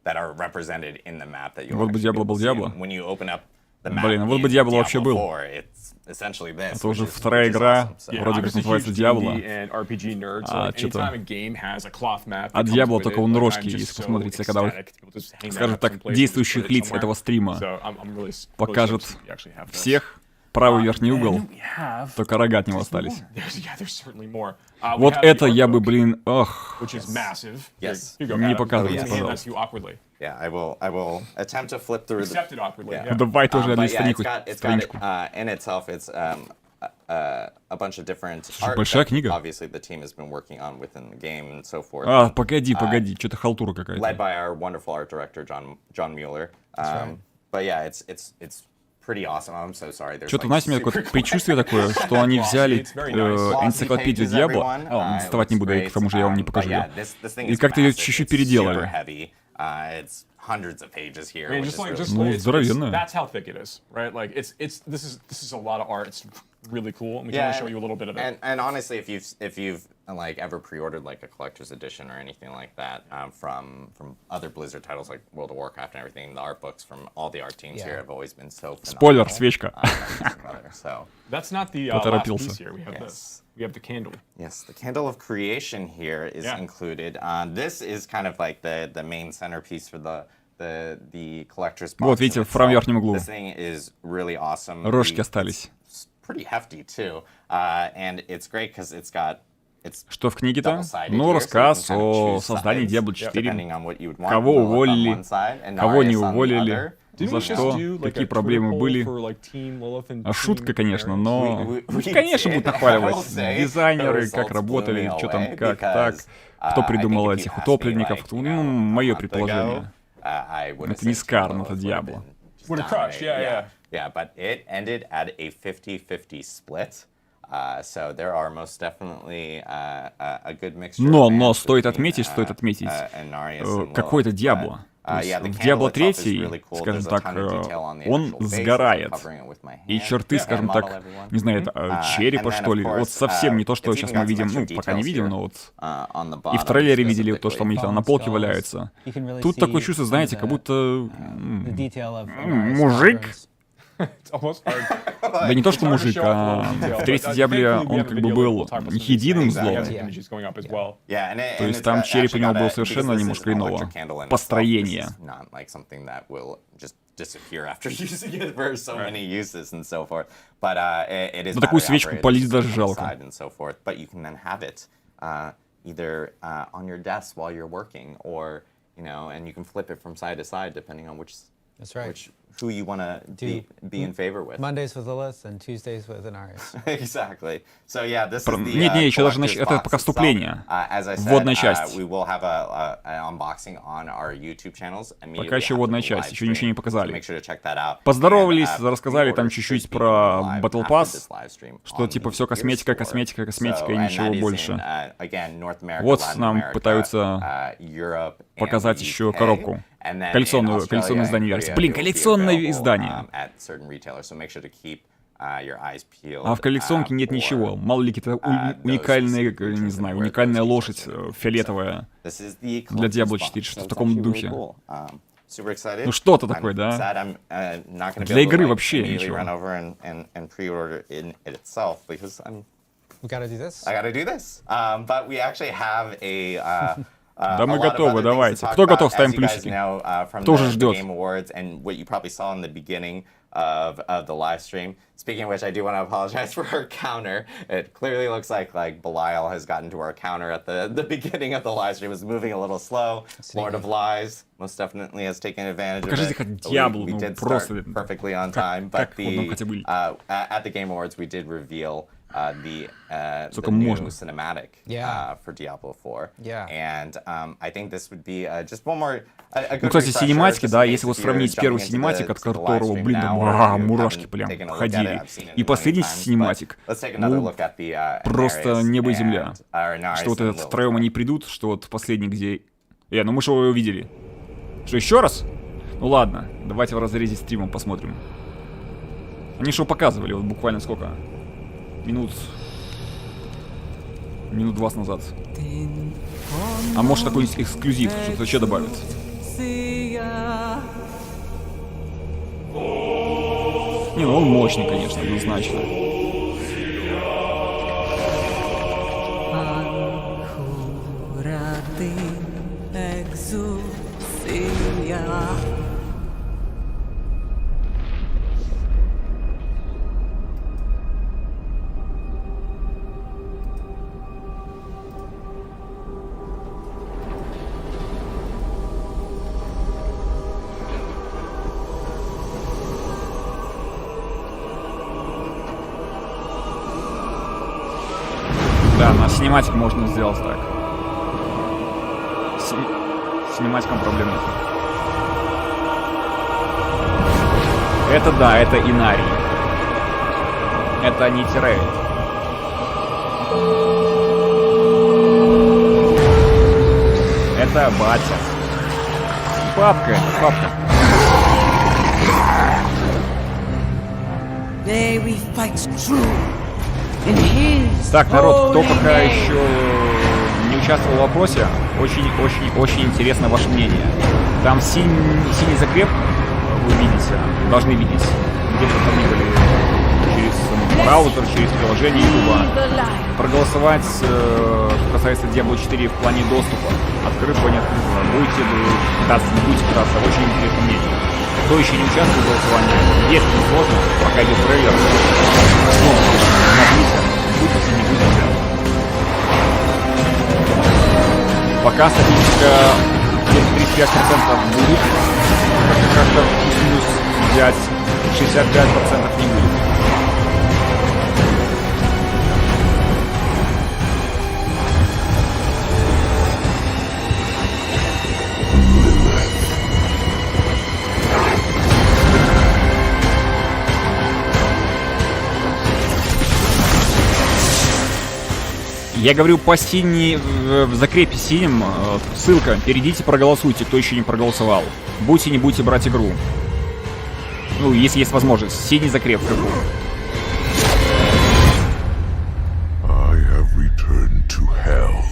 that are represented in the map that you'll. Вот бы Diablo был Diablo. When you open up Блин, вот бы Diablo вообще был. Это уже вторая игра, вроде как называется Diablo. А что-то... От Diablo только у ножки, если посмотрите, когда вот, скажем так, действующих лиц этого стрима покажет всех, правый верхний угол, только рога от него остались. Вот это я бы, блин, ох, не показывайте, пожалуйста. Yeah, I will attempt to flip through Давай тоже страничку. In itself, it's a bunch of different art большая that книга. obviously the team has been working on within the game and so forth. А, погоди, что-то халтура Led какая-то. by our wonderful art director John Mueller. But yeah, it's pretty awesome. I'm so sorry. Что-то, знаете, у меня такое предчувствие такое, что они взяли энциклопедию Diablo, доставать не буду, к тому же я вам не покажу ее, и как-то ее чуть-чуть переделали. It's hundreds of pages here. Ну, здоровенная. That's how thick it is, right? Like this is a lot of art. It's really cool, and we can only show you a little bit of it. And honestly, if you've like ever pre-ordered like a collector's edition or anything like that from other Blizzard titles like World of Warcraft and everything, the art books from all the art teams here have always been so phenomenal. Спойлер, свечка. So that's not the last piece here. We have this. We have the candle. Yes, the candle of creation here is included. This is kind of like the main centerpiece for the collector's box. Вот видите, в правом верхнем углу. This thing is really awesome. Рожки остались. Pretty hefty too, and it's great because it's got. Что в книге-то? Ну, рассказ о создании Diablo 4. Кого уволили, кого не уволили, за что, какие проблемы были. Шутка, конечно, но... Конечно, будут нахваливать дизайнеры, как работали, что там, как так, кто придумал этих утопленников. Ну, мое предположение. Это не Скарн, это Diablo. Yeah, but it ended at a 50-50 split. So there are most definitely a good mixture. Но стоит отметить, какой-то Diablo. В Diablo 3, скажем так, он сгорает. И черты, скажем так, не знаю, это черепа, что ли, вот совсем не то, что сейчас мы видим, ну, пока не видим, но вот и в трейлере видели то, что у них там на полке валяются. Тут такое чувство, знаете, как будто мужик. Да не то, что мужик, а в третьей Diablo он как бы был единым злом. То есть там череп у него был совершенно немножко иного построения. Но такую свечку полить даже жалко. Who you want to be in favor with. Mondays with Lilith and Tuesdays with Inarius. Exactly. So yeah, this is the Нет, еще даже это пока вступление. Вводная часть. We will have an unboxing on our YouTube channels. Пока еще вводная часть, еще ничего не показали. Make sure to check that out. Поздоровались, рассказали там чуть-чуть про Battle Pass, что типа все косметика и ничего больше. Вот нам пытаются показать еще коробку. Коллекционное издание версии. Блин, коллекционное издание. А в коллекционке нет ничего. Мало ли какие-то уникальные, не знаю, уникальная лошадь фиолетовая для Diablo 4, что в таком духе. Ну что-то такое, да? Для игры вообще ничего. Да мы готовы, давайте. Кто готов, ставим плюсики. Кто уже ждет? Of the live stream. Speaking of which, I do want to apologize for our counter. It clearly looks like Belial has gotten to our counter at the beginning of the live stream. It was moving a little slow. Lord of Lies most definitely has taken advantage of it. Diablo, we did start perfectly on time, but at the Game Awards we did reveal the new cinematic for Diablo 4. And I think this would be just one more. Ну, кстати, синематики, да, если вот сравнить первый синематик, от которого, блин, там мурашки прям ходили, и последний синематик, ну, просто небо и земля. Что вот этот втроем они придут, что вот последний, где... ну мы же его увидели. Что, еще раз? Ну ладно, давайте в разрезе стрима посмотрим. Они что показывали, вот буквально сколько? Минут 20 назад. А может такой-нибудь эксклюзив, что-то еще добавят. но он мощный, конечно, однозначно. Да, на синематик можно сделать так. С синематиком проблем нет. Это да, это Инарий. Это не Тирей. Это батя. Папка, это папка. Так, народ, кто пока еще не участвовал в вопросе, очень интересно ваше мнение. Там синий закреп, вы видите, должны видеть, где бы там ни были, через браузер, через приложение YouTube. Проголосовать, что касается Diablo 4 в плане доступа. Открытого, не открытого. Будете пытаться, не будете пытаться. Очень интересное мнение. Кто еще не участвует в голосовании, если не сложно, пока идет трейлер, нажмите, будете, не будете. Пока статистика где-то 35% будет, как-то плюс-минус взять, 65% не будет. Я говорю по синей, в закрепе синим, ссылка, перейдите, проголосуйте, кто еще не проголосовал. Будете, не будете брать игру. Ну, если есть возможность. Синий закреп в игру. I have returned to hell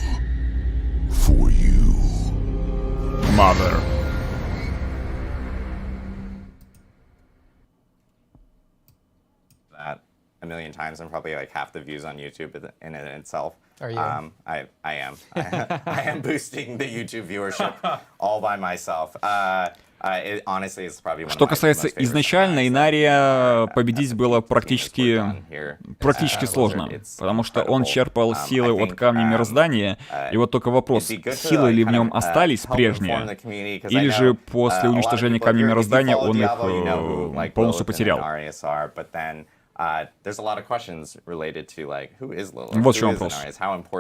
for you. Mother. That a million times and probably like half the views on YouTube in it itself. Are you? I am. I am boosting the YouTube viewership all by myself. Honestly, it's probably one Что of my касается most favorite изначально Инария, победить было практически сложно, потому что он черпал силы от камня мироздания, и вот только вопрос, силы ли в нем остались прежние, или же после уничтожения камня мироздания он их полностью потерял. Вот в чем вопрос.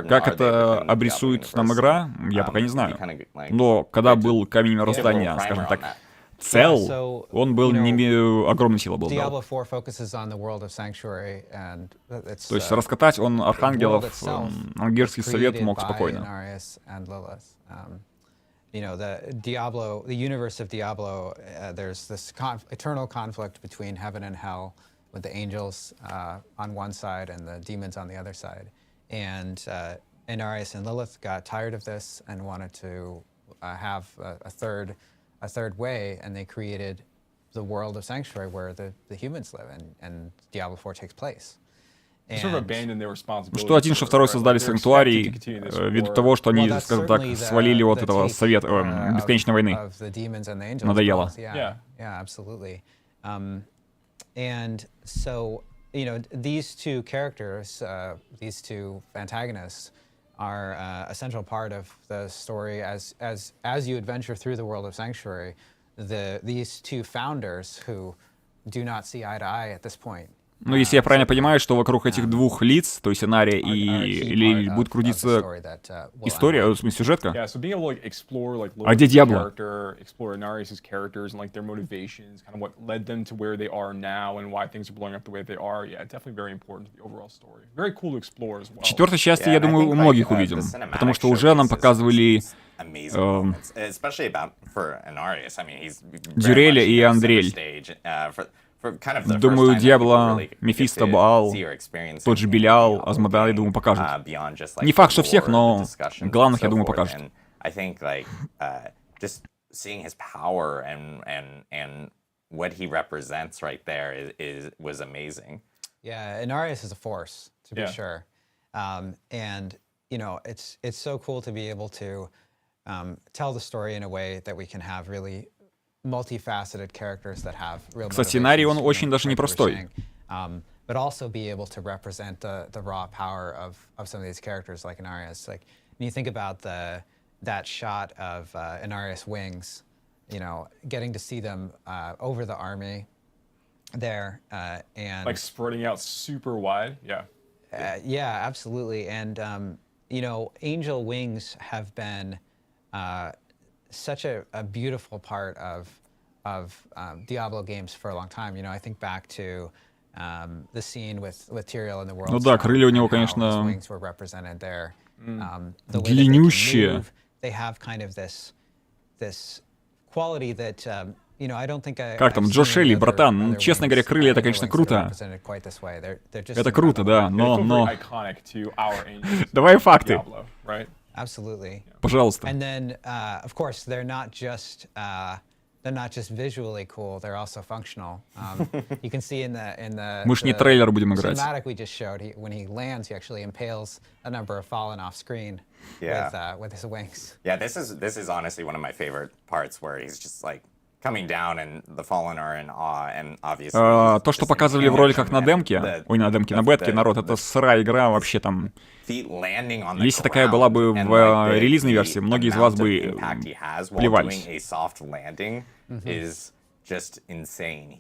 Как это обрисует нам игра, я пока не знаю. Но когда был камень мироздания, скажем так, цел, он был не огромной силой был. То есть раскатать он архангелов, ангельский совет мог спокойно. You know, the universe of Diablo, there's this eternal conflict between heaven and hell, with the angels on one side and the demons on the other side. And Inarius and Lilith got tired of this and wanted to have a third way, and they created the world of Sanctuary where the humans live, and Diablo 4 takes place. Что один, что второй создали санктуарий ввиду того, что они, скажем так, свалили от этого совета бесконечной войны. Надоело. And so, you know, these two characters, these two antagonists, are a central part of the story. As you adventure through the world of Sanctuary, these two founders who do not see eye to eye at this point. Ну, если я правильно понимаю, что вокруг этих двух лиц, то есть Инария и Лиль, будет крутиться история, в смысле сюжетка? А где Диабло? В четвертой части, я думаю, у многих увидим, потому что уже нам показывали Дюреля и Андриэль. Думаю, Диабло, Мефисто, Баал, тот же Белиал, Азмодай, я думаю, покажут. Не факт, что всех, но главных, я думаю, покажут. what he represents right there was amazing. Yeah, Inarius is a force, to be Yeah. sure. And, you know, it's so cool to be able to tell the story in a way that we can have really multifaceted characters that have real Кстати, сценарий, он motivations, очень даже like you were непростой. saying, but also be able to represent the raw power of some of these characters like Inarius. Like, when you think about that shot of Inarius' wings, you know, getting to see them over the army there, and Like spreading out super wide. Yeah. yeah, absolutely. And you know, angel wings have been such a beautiful part of Diablo games for a long time. You know, I think back to the scene with Tyrael in the world. Ну да, крылья у него, конечно, wings were represented there. The way that they can длиннющие. move, they have kind of this quality that you know, I don't think Как там, Джо Шелли, братан, честно говоря, крылья это, конечно, круто. Это круто, да, но... Iconic to our angels. Давай факты. Diablo, right? Absolutely. Пожалуйста. And then, of course, they're not just visually cool; they're also functional. You can see in the Мы ж не трейлер будем играть. cinematic we just showed. When he lands, he actually impales a number of fallen off screen with his wings. Yeah, this is honestly one of my favorite parts where he's just like coming down and the fallen are in awe and obviously. То, что показывали в роликах на демке, ой, на демке, на бетке, народ, это сырая игра вообще там. Если такая была бы в релизной версии, многие из вас бы плевались. Just insane.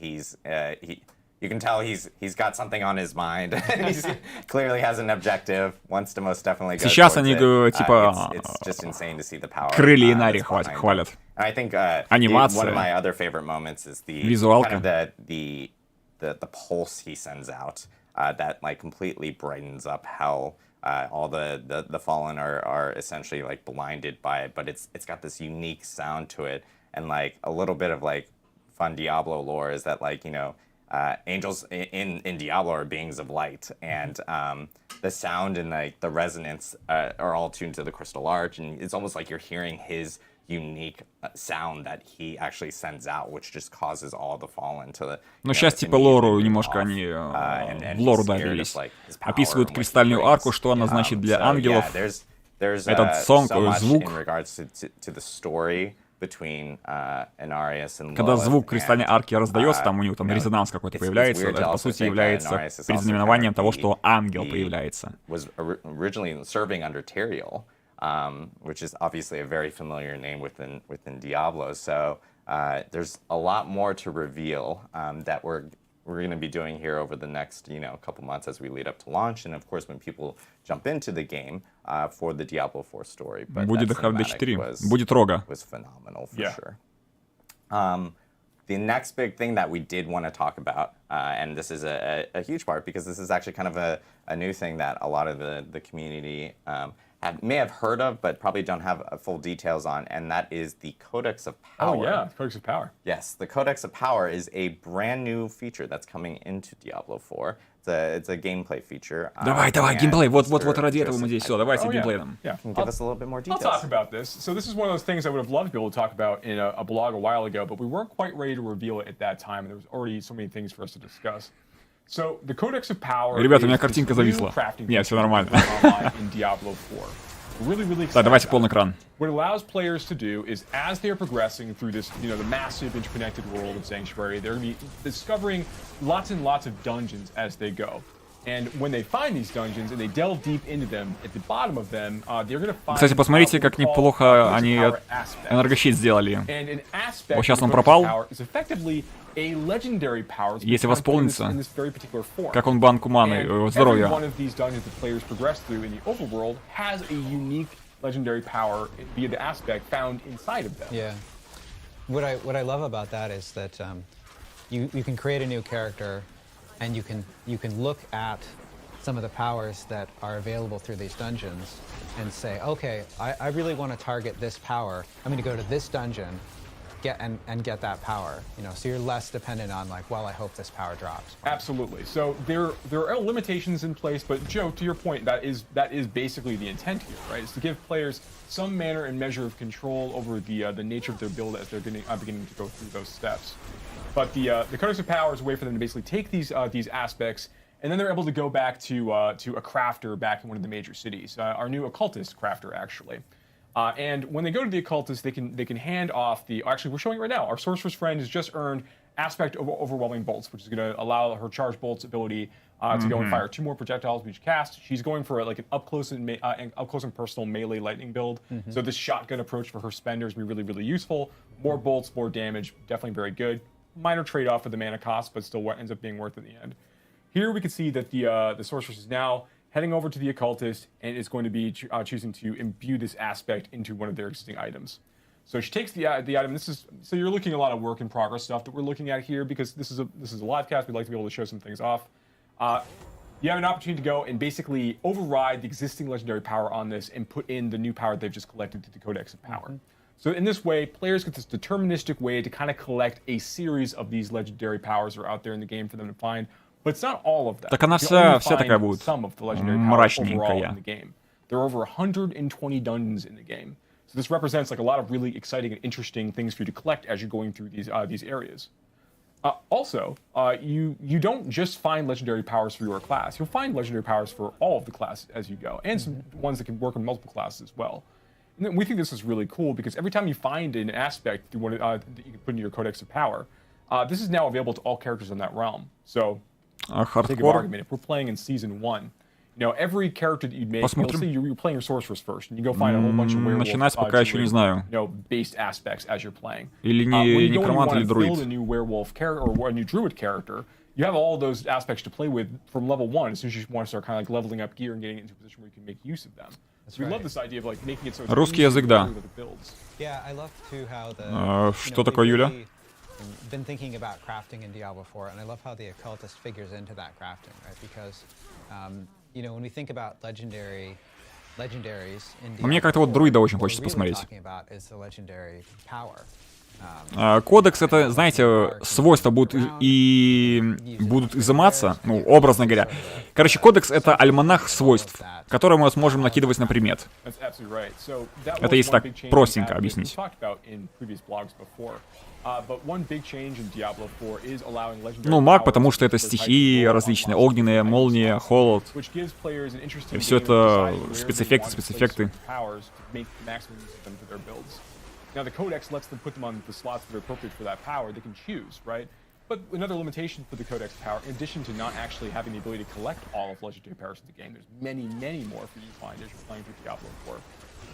You can tell he's got something on his mind. He clearly has an objective. Wants to most definitely go. Сейчас они типа крылья Инари хвалят. I think анимация, one of my other favorite moments is визуалка. kind of the pulse he sends out that like completely brightens up hell. All the fallen are essentially like blinded by it, but it's got this unique sound to it, and like a little bit of like fun Diablo lore is that like, you know, angels in Diablo are beings of light, and the sound and like the resonance are all tuned to the crystal arch, and it's almost like you're hearing his unique sound that he actually sends out, which just causes all the fallen to. Но сейчас типа лору немножко они в лору ударились. Описывают кристальную арку, что она значит для ангелов. Этот звук. Когда звук кристальной арки раздается, там у него там резонанс какой-то появляется, это по сути является предзнаменованием того, что ангел появляется. Which is obviously a very familiar name within Diablo. So there's a lot more to reveal that we're going to be doing here over the next, you know, couple months as we lead up to launch, and of course when people jump into the game for the Diablo 4 story. But будет DDR4, будет рога. Was phenomenal for sure. The next big thing that we did want to talk about, and this is a huge part because this is actually kind of a new thing that a lot of the community may have heard of, but probably don't have full details on, and that is the Codex of Power. Oh yeah, Codex of Power. Yes, the Codex of Power is a brand new feature that's coming into Diablo 4. It's a gameplay feature. Давай, геймплей. Вот ради этого мы здесь. Все, давайте геймплей нам. Yeah. Give us a little bit more details. I'll talk about this. So this is one of those things I would have loved to be able to talk about in a blog a while ago, but we weren't quite ready to reveal it at that time, and there was already so many things for us to discuss. So the Codex of Power. Ребята, у меня картинка зависла. Нет, все нормально. In Diablo 4. Really Да, давайте полный экран. What it allows players to do is, as they are progressing through this, you know, the massive interconnected world of Sanctuary, they're going to be discovering lots and lots of dungeons as they go. And when they find these dungeons and they delve deep into them, at the bottom of them, they're going to find. Кстати, посмотрите, как неплохо они энергощит сделали. Вот сейчас он пропал. Если восполнится, как он банку маны, здоровья. Yeah. What I love about that is that you can create a new character, and you can look at some of the powers that are available through these dungeons and say, okay, I really want to target this power. I'm going to go to this dungeon, get that power. You know, so you're less dependent on like, well, I hope this power drops. Absolutely. So there are limitations in place, but Joe, to your point, that is basically the intent here, right? Is to give players some manner and measure of control over the nature of their build as they're beginning to go through those steps. But the Codex of Power is a way for them to basically take these aspects, and then they're able to go back to a crafter back in one of the major cities, our new occultist crafter, actually. And when they go to the occultist, they can hand off the. Actually, we're showing it right now. Our sorcerer's friend has just earned aspect of overwhelming bolts, which is going to allow her charge bolts ability to go and fire 2 more projectiles with each cast. She's going for like an up close and personal melee lightning build. So this shotgun approach for her spender is going to be really, really useful. More bolts, more damage, definitely very good. Minor trade-off for the mana cost, but still what ends up being worth in the end. Here we can see that the sorceress is now heading over to the occultist and is going to be choosing to imbue this aspect into one of their existing items. So she takes the item. So you're looking at a lot of work in progress stuff that we're looking at here because this is a live cast. We'd like to be able to show some things off. You have an opportunity to go and basically override the existing legendary power on this and put in the new power they've just collected to the Codex of Power. So in this way, players get this deterministic way to kind of collect a series of these legendary powers that are out there in the game for them to find. But it's not all of them. Так она вся такая будет мрачненькая. There are over 120 dungeons in the game. So this represents like a lot of really exciting and interesting things for you to collect as you're going through these areas. Also, you don't just find legendary powers for your class. You'll find legendary powers for all of the classes as you go, and some ones that can work on multiple classes as well. And then we think this is really cool because every time you find an aspect that you can put into your Codex of Power, this is now available to all characters in that realm. So think of argument. If we're playing in season 1, you know, every character that you'd make, let's say you're playing your sorceress first, and you go find a whole bunch of werewolf, начинать пока еще не знаю. You know, based aspects as you're playing. Или некромант, или друид. Build a new werewolf character or a new druid character. You have all those aspects to play with from level 1 as soon as you want to start kind of like leveling up gear and getting into a position where you can make use of them. So we love this idea of like making it so it's Русский язык, да. Yeah, I love too how the. Что такое, Юля? Been thinking about crafting in Diablo 4, and I love how the occultist figures into that crafting, right? Because, you know, when we think about legendaries in Diablo Мне как-то вот друида очень хочется посмотреть. Кодекс — это, знаете, свойства будут изыматься, ну, образно говоря. Короче, кодекс — это альманах свойств, которые мы сможем накидывать на предмет. Это если так простенько объяснить. Ну, маг, потому что это стихии различные, огненные, молния, холод. И все это спецэффекты. Now the Codex lets them put them on the slots that are appropriate for that power. They can choose, right? But another limitation for the Codex power, in addition to not actually having the ability to collect all of legendary powers in the game, there's many, many more for you to find as you're playing through Diablo 4.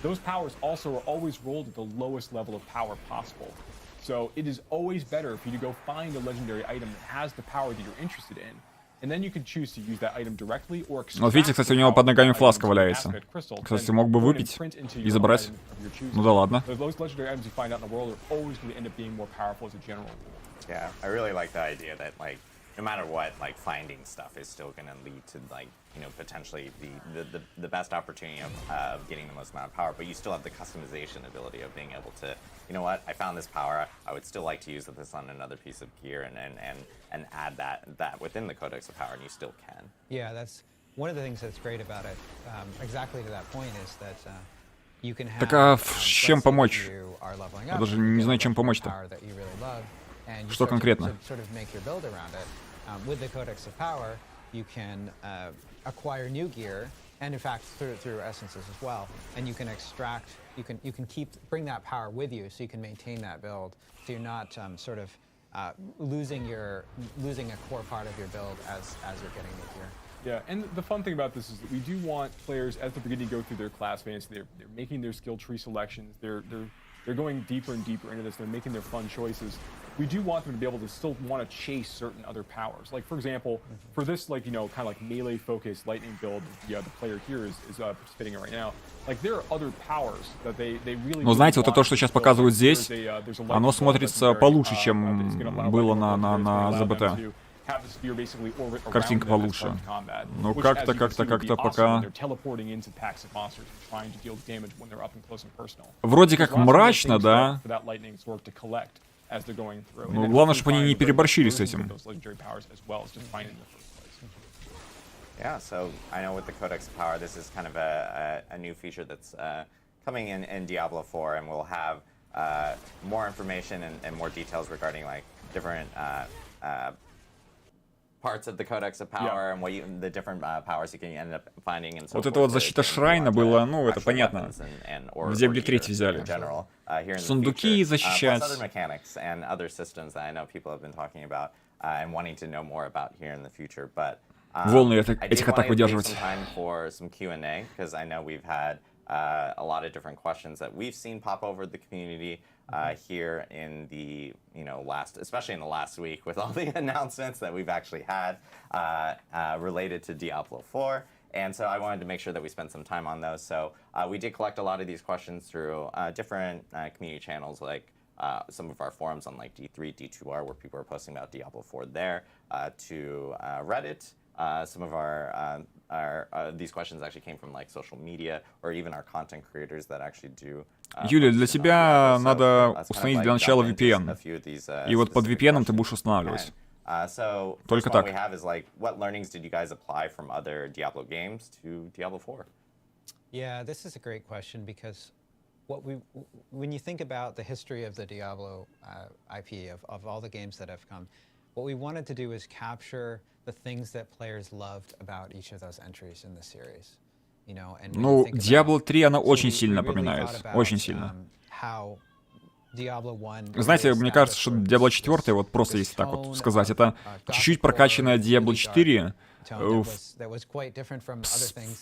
Those powers also are always rolled at the lowest level of power possible. So it is always better for you to go find a legendary item that has the power that you're interested in. And then you can choose to use that item directly or extract. Вот видите, кстати, у него под ногами фласка валяется. Кстати, мог бы выпить и забрать. Ну да ладно. Yeah, I really like the idea that like no matter what, like finding stuff is still going to lead to like, you know, potentially the best opportunity of getting the most amount of power, but you still have the customization ability of being able to, you know what, I found this power, I would still like to use this on another piece of gear and add that within the Codex of Power, and you still can. Yeah, that's one of the things that's great about it. Exactly to that point is that you can have. Так а с чем помочь? Я даже не знаю, чем помочь-то. Что конкретно? With the Codex of Power, you can acquire new gear, and in fact through essences as well. And you can extract, you can bring that power with you, so you can maintain that build. So you're not sort of losing a core part of your build as you're getting new gear. Yeah, and the fun thing about this is that we do want players, as they're beginning to go through their class phase, they're making their skill tree selections. They're going deeper and deeper into this. They're making their fun choices. We do want them to be able to still want to chase certain other powers. Like, for example, for this, like, you know, kind of like melee-focused lightning build, the player here is participating in right now. Like, there are other powers that they really. Но знаете, вот то, что сейчас показывают здесь, оно смотрится получше, чем было на ЗБТ. Картинка получше. Ну как-то пока... Вроде как мрачно, да? Ну, главное, чтобы они не переборщили с этим. Yeah, so I know with the Codex of Power, this is kind of a new feature that's coming in Diablo 4, and we'll have more information and more details regarding like different parts of the Codex of Power and what the different powers you can end up finding. And so вот это вот защита Шрайна была, ну, это понятно. В Diablo 3 взяли. Сундуки защищать. And other systems that I know people have been talking about and wanting to know more about here in the future, but волны этих атак выдерживать. Because I know we've had a lot of different questions that we've seen pop over the community here in the especially in the last week with all the announcements that we've actually had related to Diablo 4. And so I wanted to make sure that we spent some time on those. So we did collect a lot of these questions through different community channels, like some of our forums on like D3, D2R, where people are posting about Diablo 4 there, to Reddit. Some of our these questions actually came from like social media or even our content creators that actually do. Юля, для тебя надо установить для начала VPN. И вот под VPN ты будешь устанавливать. Только так. What learnings did you guys apply from other Diablo games to Diablo 4? Yeah, this is a great question because when you think about the history of the Diablo IP of all the games that have come, what we wanted to do is capture the things that players loved about each of those entries in the series. Ну, Diablo 3 она очень сильно напоминает, очень сильно. Знаете, мне кажется, что Diablo 4, вот просто если так вот сказать, это чуть-чуть прокачанная Diablo 4,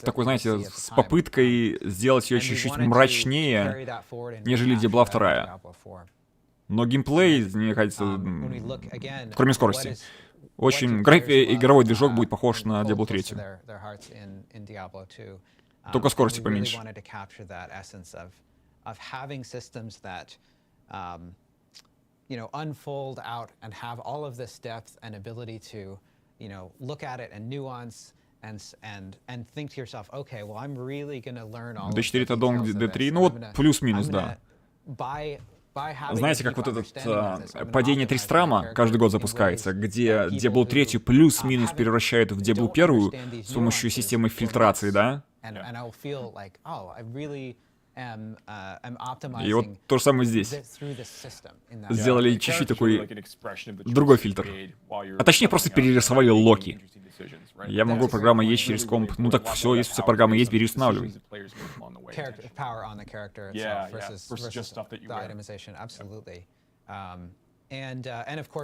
такой, знаете, с попыткой сделать ее чуть-чуть мрачнее, нежели Diablo 2. Но геймплей, мне кажется, кроме скорости, очень... Игровой движок будет похож на Diablo 3. Только скорости поменьше. Unfold out and have all of this depth and ability to, look at it and nuance and think to yourself, okay, well, I'm really going to learn all. D4 это дом D3, ну вот плюс-минус, да. Знаете, как вот это падение Тристрама каждый год запускается, где Diablo 3 плюс-минус превращают в Diablo 1 с помощью системы фильтрации, да? И вот то же самое здесь. Сделали чуть-чуть такой другой фильтр. А точнее, просто перерисовали Локи. Я могу, программа есть через комп. Ну так все, если вся программа есть, бери и устанавливай.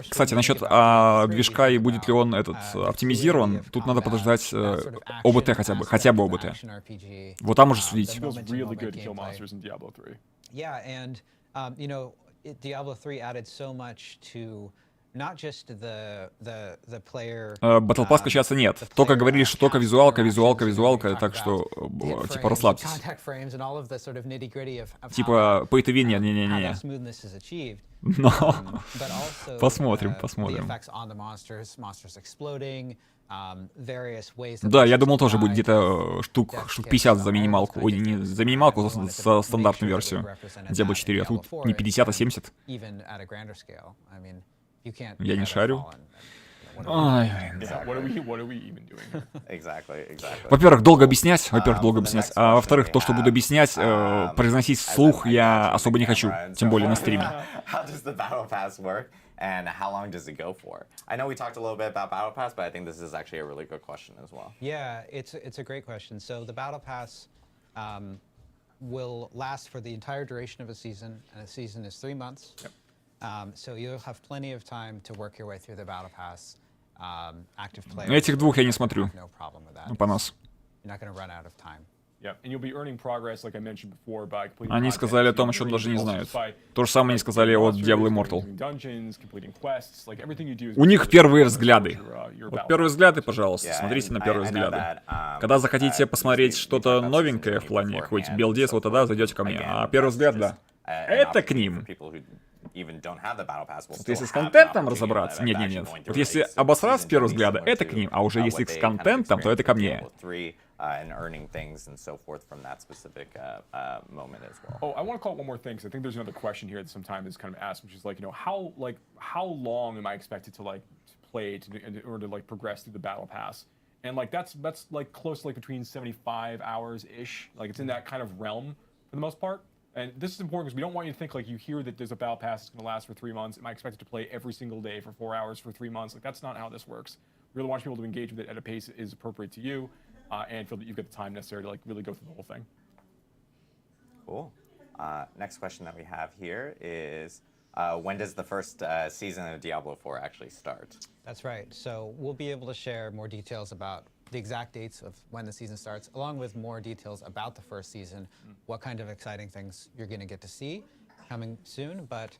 Кстати, насчет движка и будет ли он оптимизирован, тут надо подождать ОБТ хотя бы ОБТ. Вот там уже судить. Battle Pass качаться нет. Только говорили, что только визуалка, так что, типа, расслабьтесь. Типа, pay to win, не-не-не. Но посмотрим. Да, я думал, тоже будет где-то штук 50 за минималку. Ой, не за минималку, за стандартную версию Diablo 4, а тут не 50, а 70. Я не шарю. Во-первых, долго объяснять, а во-вторых, то, что буду объяснять, произносить вслух я особо не хочу, тем более на стриме. And how long does it go for? I know we talked a little bit about Battle Pass, but I think this is actually a really good question as well. Yeah, it's a great question. So the Battle Pass will last for the entire duration of a season, and a season is 3 months. Yep. So you'll have plenty of time to work your way through the Battle Pass. Active players. Этих двух я не смотрю. Ну, по нас. You're not going to run out of time. Они сказали о том, о чем даже не знают. То же самое они сказали о Diablo Immortal. У них первые взгляды. Вот первые взгляды, пожалуйста, смотрите на первые взгляды. Когда захотите посмотреть что-то новенькое в плане хоть билдец, вот тогда зайдете ко мне. А первый взгляд, да. Это к ним. even don't have the battle pass will Вот still если с have an контентом opportunity разобраться, of нет. actually going to Вот если release обосраться с season первого journey взгляда, similar это to к ним, а уже what если they с kind of контентом, то это experienced ко with мне. Diablo 3, and earning things and so forth from that specific moment as well. Oh, I want to call it one more thing because I think there's another question here that sometimes is kind of asked, which is like, how long am I expected to play in order to progress through the battle pass? And that's like close to between 75 hours ish. Like it's in that kind of realm for the most part. And this is important because we don't want you to think you hear that there's a battle pass that's going to last for 3 months. Am I expected to play every single day for 4 hours for 3 months? That's not how this works. We really want people to engage with it at a pace that is appropriate to you, and feel that you've got the time necessary to really go through the whole thing. Cool. Next question that we have here is, when does the first season of Diablo 4 actually start? That's right. So we'll be able to share more details about the exact dates of when the season starts, along with more details about the first season, what kind of exciting things you're going to get to see coming soon. But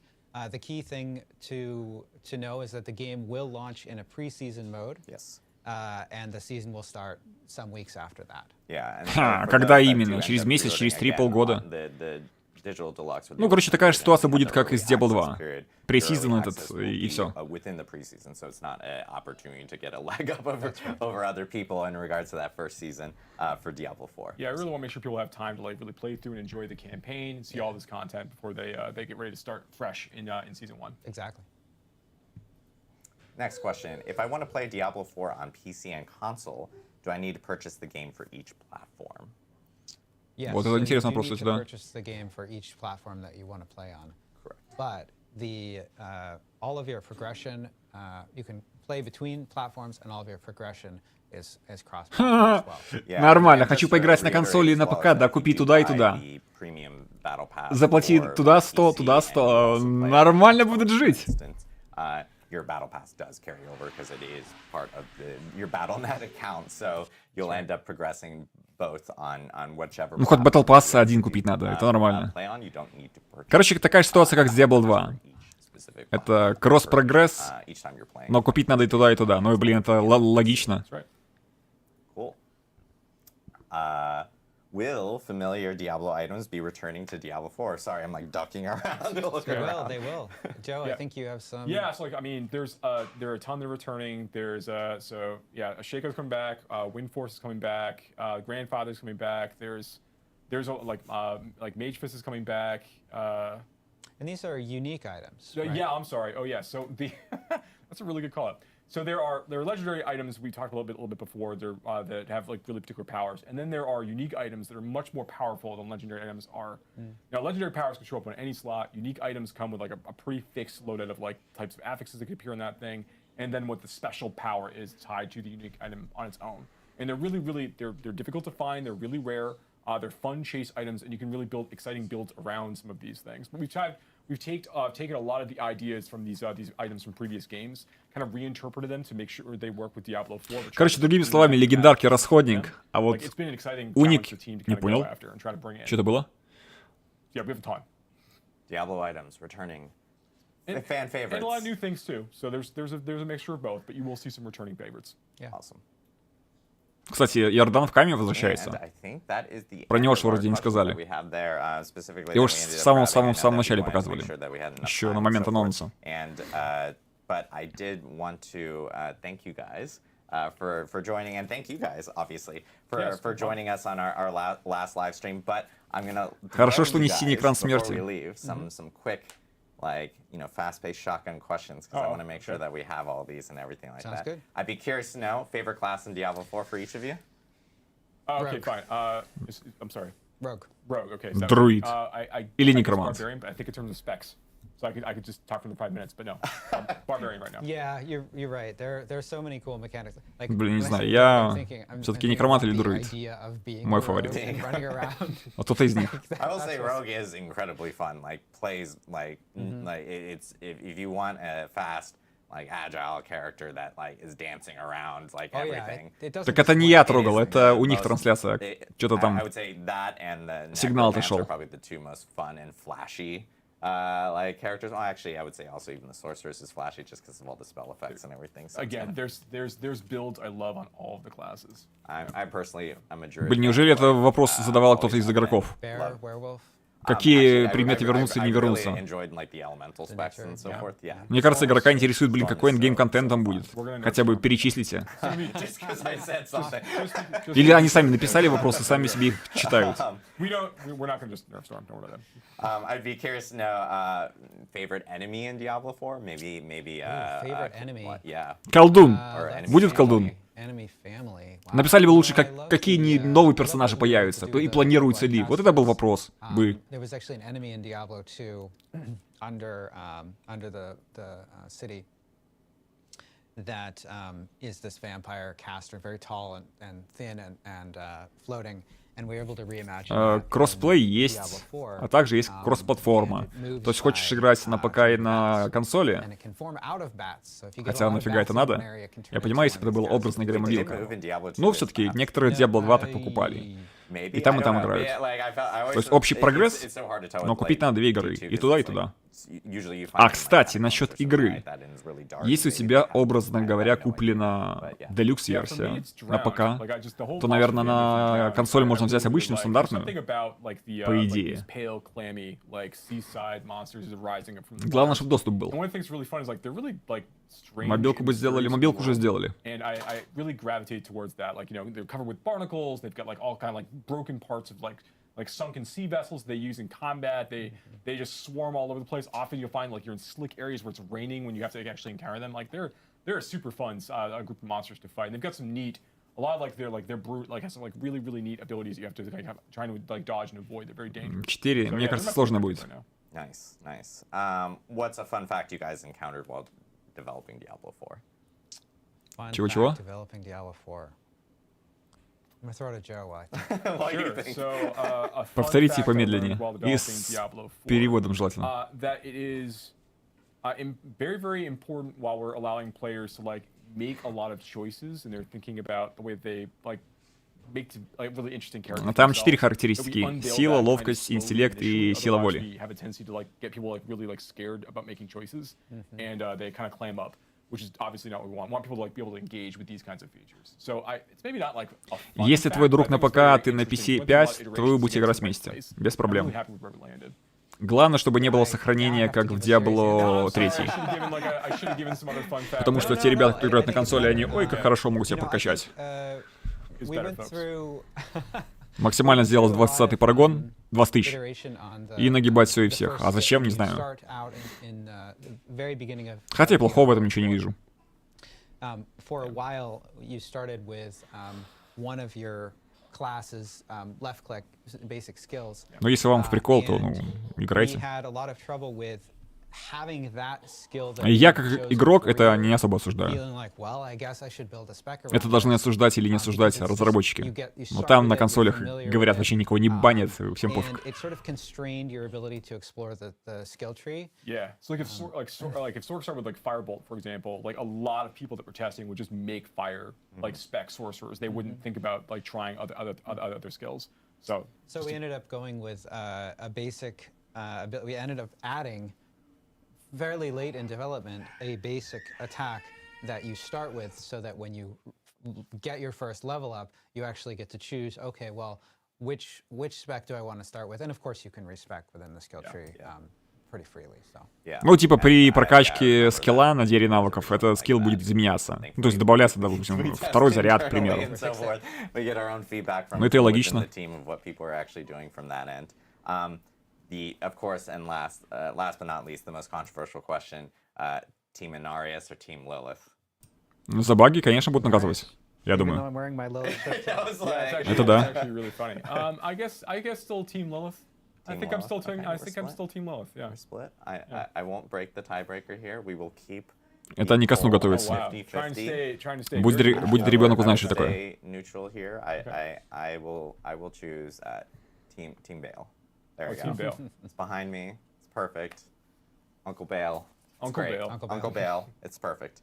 the key thing to know is that the game will launch in a preseason mode. Yes. And the season will start some weeks after that. Yeah. And Ха, когда именно? Через месяц, через 3, полгода? Ну, короче, такая же ситуация будет, как и с Diablo 2. Пресизон этот, и все. Within the preseason, so it's not an opportunity to get a leg up over other people in regards to that first season for Diablo 4. Yeah, I really want to make sure people have time to really play through and enjoy the campaign and see all this content before they get ready to start fresh in season 1. Exactly. Next question. If I want to play Diablo 4 on PC and console, do I need to purchase the game for each platform? Yes, Вот это интересный вопрос, кстати, да. Purchase the game for each platform that you want to play on. Correct. But all of your progression, you can play between platforms, and all of your progression is cross-platform as well. Нормально, хочу поиграть на консоли и на ПК, да, купи туда и туда. Заплати туда 100, туда 100. Нормально будет жить. Your battle pass does carry over because it is part of your BattleNet account, so you'll end up progressing both on whichever. Ну, хоть Battle Pass один купить надо, это нормально. Короче, такая же ситуация, как с Diablo 2. Это кросс-прогресс, но купить надо и туда, и туда. Ну и, блин, это логично. Cool. Will familiar Diablo items be returning to Diablo 4? Sorry, I'm ducking around. They will. Joe, I think you have some. Yeah, so there are a ton that are returning. There's a Shaco's coming back, Wind Force is coming back, Grandfather's coming back. There's Mage Fist is coming back. And these are unique items. So, right? yeah, I'm sorry. Oh yeah, so that's a really good call out. So there are legendary items we talked a little bit before that have really particular powers, and then there are unique items that are much more powerful than legendary items are. Now legendary powers can show up on any slot. Unique items come with a pre-fixed loaded of types of affixes that could appear on that thing, and then what the special power is tied to the unique item on its own. And they're really they're difficult to find. They're really rare. They're fun chase items, and you can really build exciting builds around some of these things. But we've taken a lot of the ideas from these items from previous games, kind of reinterpreted them to make sure they work with Diablo 4. Короче, другими словами, легендарки расходник, а вот уник не понял. Что это было? Yeah, we have a ton. Diablo items returning. Fan favorites. And a lot of new things too. So there's a mixture of both, but you will see some returning favorites. Yeah. Awesome. Кстати, Иордан в Каме возвращается. Про него же вроде не сказали. Его же в самом начале показывали. Еще на момент анонса. But I did want to thank you guys for joining, and thank you guys, obviously, for joining us on our last live stream. But I'm gonna Хорошо, что не синий экран смерти. Some quick, fast-paced shotgun questions, because I want to make sure that we have all these and everything like Sounds that. Good. I'd be curious to know favorite class in Diablo 4 for each of you. Okay, fine. I'm sorry. Rogue. Okay. Druid. Или некромант. Barbarian, but I think in terms of specs. So I could just talk for the 5 minutes, but no, Barbarian right now. Yeah, you're right. There are so many cool mechanics. Блин, не знаю, я все-таки некромант или друид. Мой фаворит. Вот кто-то из них. I will say Rogue is incredibly fun. Plays it's if you want a fast, agile character that is dancing around everything. Так это не я трогал, это у них трансляция. Что-то там. I would say that and the Сигнал-то шел. are probably the two most fun and flashy characters. Well, actually, I would say also even the sorceress is flashy just because of all the spell effects and everything. So again, there's builds I love on all of the classes. I personally am a druid. Блин, неужели это вопрос задавал кто-то из игроков? Bear, werewolf. какие предметы вернутся и не вернутся. Мне кажется, игрока интересует, блин, какой эндгейм-контент там будет. Хотя бы перечислите. Или они сами написали вопросы, сами себе их читают. I'd be curious to know favorite enemy in Diablo 4. Maybe favorite enemy. Yeah. Колдун. Будет колдун? Enemy family. Wow. Написали бы лучше, какие новые персонажи появятся, то и планируются ли. Вот это был вопрос. Бы. There was actually an enemy in Diablo 2 under the city that is this vampire caster, very tall and thin and floating. Кроссплей есть, а также есть кросс-платформа. То есть хочешь играть на ПК и на консоли, хотя нафига это надо? Я понимаю, если бы это была образная игра мобилка. Но все-таки некоторые Diablo 2 так покупали. И там играют. То есть общий прогресс, но купить надо 2 игры. И туда, и туда. А, кстати, насчет игры. Если у тебя, образно говоря, куплена делюкс-версия на ПК, то, наверное, на консоль можно взять обычную, стандартную, по идее. Главное, чтобы доступ был. Мобилку бы сделали, мобилку уже сделали. Like sunken sea vessels they use in combat. They just swarm all over the place. Often you'll find like you're in slick areas where it's raining when you have to actually encounter them. Like they're a super fun group of monsters to fight. And they've got some neat, a lot of their brute like has some like really neat abilities you have to like have trying to like dodge and avoid. They're very dangerous. 4, мне кажется, сложно будет. Nice. What's a fun fact you guys encountered while developing Diablo 4? Чего? Developing Diablo 4. I'm gonna throw it at Joe. Why? Повторите помедленнее. И с переводом желательно. That it is very important while we're allowing players to like make a lot of choices and they're thinking about the way they like make really interesting characters. Там 4 характеристики: сила, ловкость, интеллект и сила воли. Have a tendency to like get people like really like scared about making choices, and they kind of clam up. Which is obviously not what we want. We want people to like be able to engage with these kinds of features. So it's maybe not like a fun Если твой друг на ПК, а ты на PC 5, то вы будете играть вместе. Без проблем. Главное, чтобы не было сохранения, как в Diablo 3. Потому что те ребята, кто играют на консоли, они, ой, как хорошо могут себя прокачать. Максимально сделать 20-й парагон, 20 тысяч, и нагибать все и всех. А зачем, не знаю. Хотя и плохого в этом ничего не вижу. Но если вам в прикол, то, ну, играйте. Я как игрок это не особо осуждаю. Это должны осуждать или не осуждать разработчики. Но там на консолях говорят, вообще никого не банят, всем пофиг. Yeah, so like if Sork started with like Firebolt, for example, like a lot of people that were testing would just make fire like spec sorcerers. They wouldn't think about like trying other skills. So we ended up going with a basic. We ended up adding. Fairly late in development, a basic attack that you start with so that when you get your first level up, you actually get to choose, okay, well, which spec do I want to start with? And of course you can respec within the skill tree pretty freely. So. Ну, типа при прокачке скилла на дереве навыков, этот скилл будет изменяться. Ну, то есть добавляться, допустим, второй заряд, к примеру. Ну, это и логично. Of course, and last but not least, the most controversial question: Team Inarius or Team Lilith? За баги, конечно, будут наказывать. Я думаю. Это да. I guess still Team Lilith. I think I'm still Team Lilith. Yeah. We're split. I won't break the tiebreaker here. We will keep. Это не ко сну готовится. Будет ребенок узнать, что такое. Neutral here. I will choose Team Bale. There we go. Bale. It's behind me. It's perfect. Uncle Bale. Uncle Bale. It's perfect.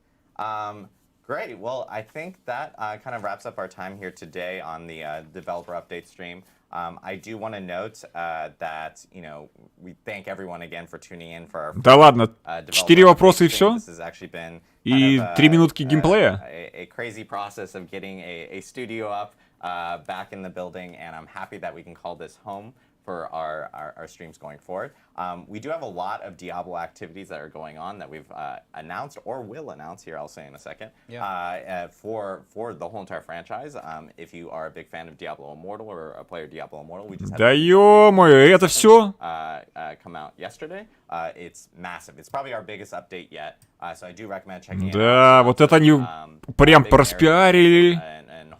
Great. Well, I think that kind of wraps up our time here today on the developer update stream. I do want to note that, you know, we thank everyone again for tuning in for our. Да ладно, 4 вопроса и все? И 3 минутки геймплея? A crazy process of getting a studio up back in the building, and I'm happy that we can call this home for our streams going forward. We do have a lot of Diablo activities that are going on that we've announced or will announce here, I'll say in a second, for the whole entire franchise. If you are a big fan of Diablo Immortal or a player of Diablo Immortal, we just had Да ё-моё, это все? Come out yesterday. It's massive. It's probably our biggest update yet. So I do recommend checking it out. Да, вот это они прям проспиарили.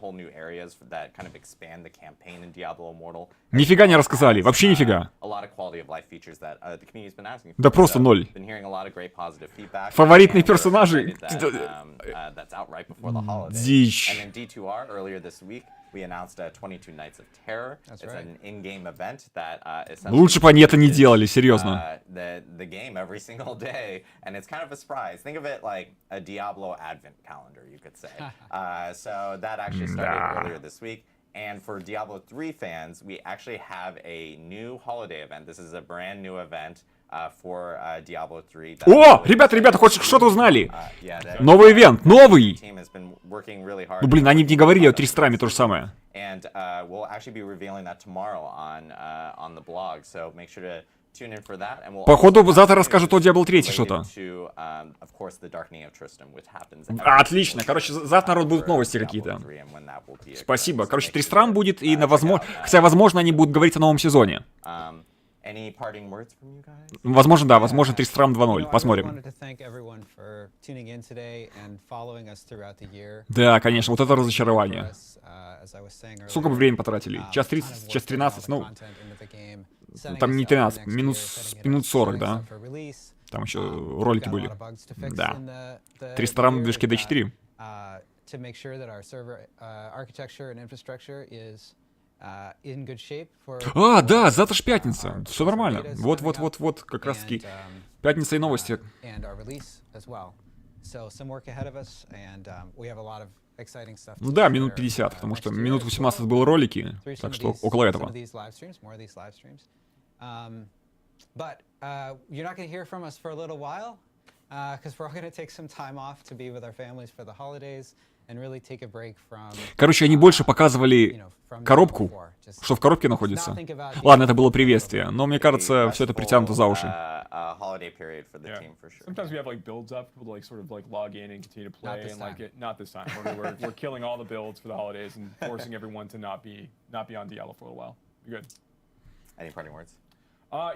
Whole new areas that kind of expand the campaign in Diablo Immortal. Нифига не рассказали, вообще нифига. A lot of quality of life features that the community's been asking for. Да просто ноль. Been hearing a lot of great positive feedback. Фаворитные персонажи. That's out right before the holidays. Дичь. And in D2R earlier this week, we announced 22 Nights of Terror. It's an in-game event that Лучше бы они это не делали, серьезно. The game every single day, and it's kind of a surprise. Think of it like a Diablo advent calendar, you could say. So that actually started earlier this week. And for Diablo 3 fans, we actually have a new holiday event. This is a brand new event for Diablo 3. О, ребята, хоть что-то узнали. Новый ивент, новый. Ну блин, они не говорили о 3 страме то же самое. And we'll actually be revealing that tomorrow on the blog. So make sure to tune in for that. And we'll походу завтра расскажут о Diablo 3 что-то. Отлично. Короче, завтра, народ, будут новости какие-то. Спасибо. Короче, 3 стран будет, и на возможно... Хотя, возможно, они будут говорить о новом сезоне. Возможно, да. Возможно, 3 стран 2.0. Посмотрим. Да, конечно. Вот это разочарование. Сколько бы времени потратили? Час 30, час 13, ну... Там не 13, минут 40, да? Там еще ролики были. Да. 3 страны в движке D4. А, да, завтра ж пятница. Все нормально. Вот, как раз таки. Пятница и новости. Ну да, минут 50, потому что минут 18 было ролики, так что около этого. Короче, они больше показывали коробку, что в коробке находится. Ладно, это было приветствие, но мне кажется, все это притянуто за уши. Sometimes we have like builds up, people like sort of like log in and continue to play, and like not this time. We're killing all the builds for the holidays and forcing everyone to not be on Diablo for a while. You're good. Any parting words?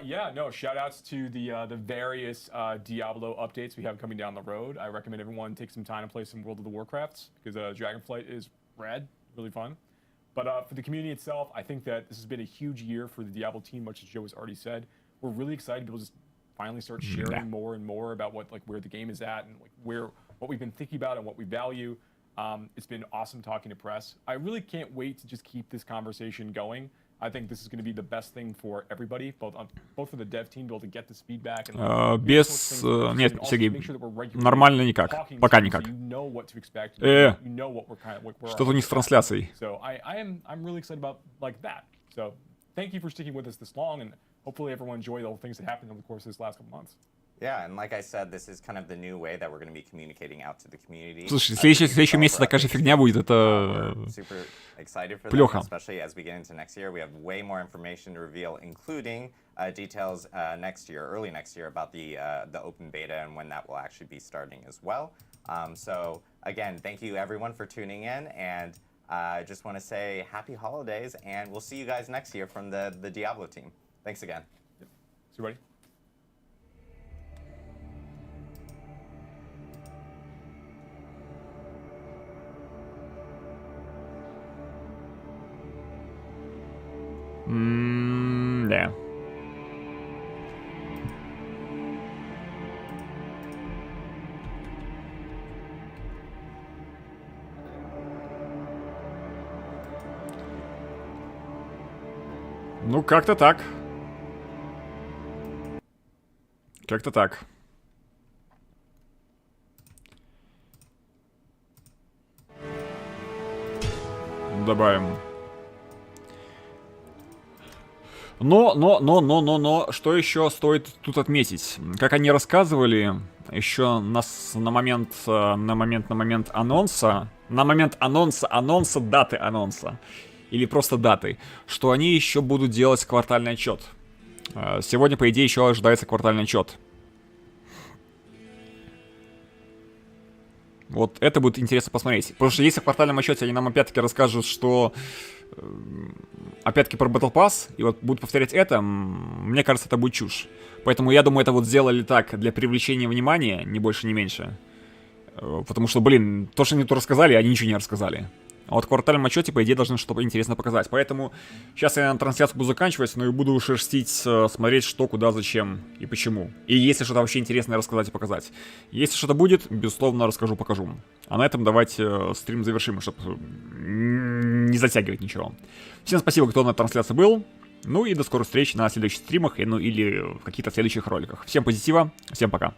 Yeah, no, shout outs to the various Diablo updates we have coming down the road. I recommend everyone take some time to play some World of the Warcrafts because Dragonflight is rad, really fun. But for the community itself, I think that this has been a huge year for the Diablo team, much as Joe has already said. We're really excited to be able to just finally start sharing more and more about where the game is at and what we've been thinking about and what we value. It's been awesome talking to press. I really can't wait to just keep this conversation going. I think this is going to be the best thing for everybody, both for the dev team to be able to get this feedback. Без... Нет, Сергей, нормально никак. Пока никак. Что-то не с трансляцией. So I'm really excited about like that. So thank you for sticking with us this long, and hopefully everyone enjoyed all the things that happened over the course of this last couple months. Yeah, and like I said, this is kind of the new way that we're going to be communicating out to the community. Слушай, следующий месяц такая же фигня будет, это плохо. Especially as we get into next year, we have way more information to reveal, including details next year, early next year, about the open beta and when that will actually be starting as well. So again, thank you everyone for tuning in, and I just want to say happy holidays, and we'll see you guys next year from the Diablo team. Thanks again. Yep. See you, buddy. Да. Ну, как-то так. Как-то так. Добавим. Но, что еще стоит тут отметить? Как они рассказывали, еще на момент анонса, даты анонса, или просто даты, что они еще будут делать квартальный отчет. Сегодня, по идее, еще ожидается квартальный отчет. Вот это будет интересно посмотреть. Потому что если в квартальном отчете они нам опять-таки расскажут, что опять-таки про Battle Pass, и вот будут повторять это, мне кажется, это будет чушь. Поэтому я думаю, это вот сделали так, для привлечения внимания, ни больше, ни меньше. Потому что, блин, то, что они тут рассказали, они ничего не рассказали. А вот в квартальном отчете, по идее, должны что-то интересно показать. Поэтому сейчас я на трансляцию буду заканчивать, но и буду шерстить, смотреть, что, куда, зачем и почему. И если что-то вообще интересное рассказать и показать. Если что-то будет, безусловно, расскажу, покажу. А на этом давайте стрим завершим, чтобы не затягивать ничего. Всем спасибо, кто на трансляции был. Ну и до скорых встреч на следующих стримах, ну или в каких-то следующих роликах. Всем позитива, всем пока.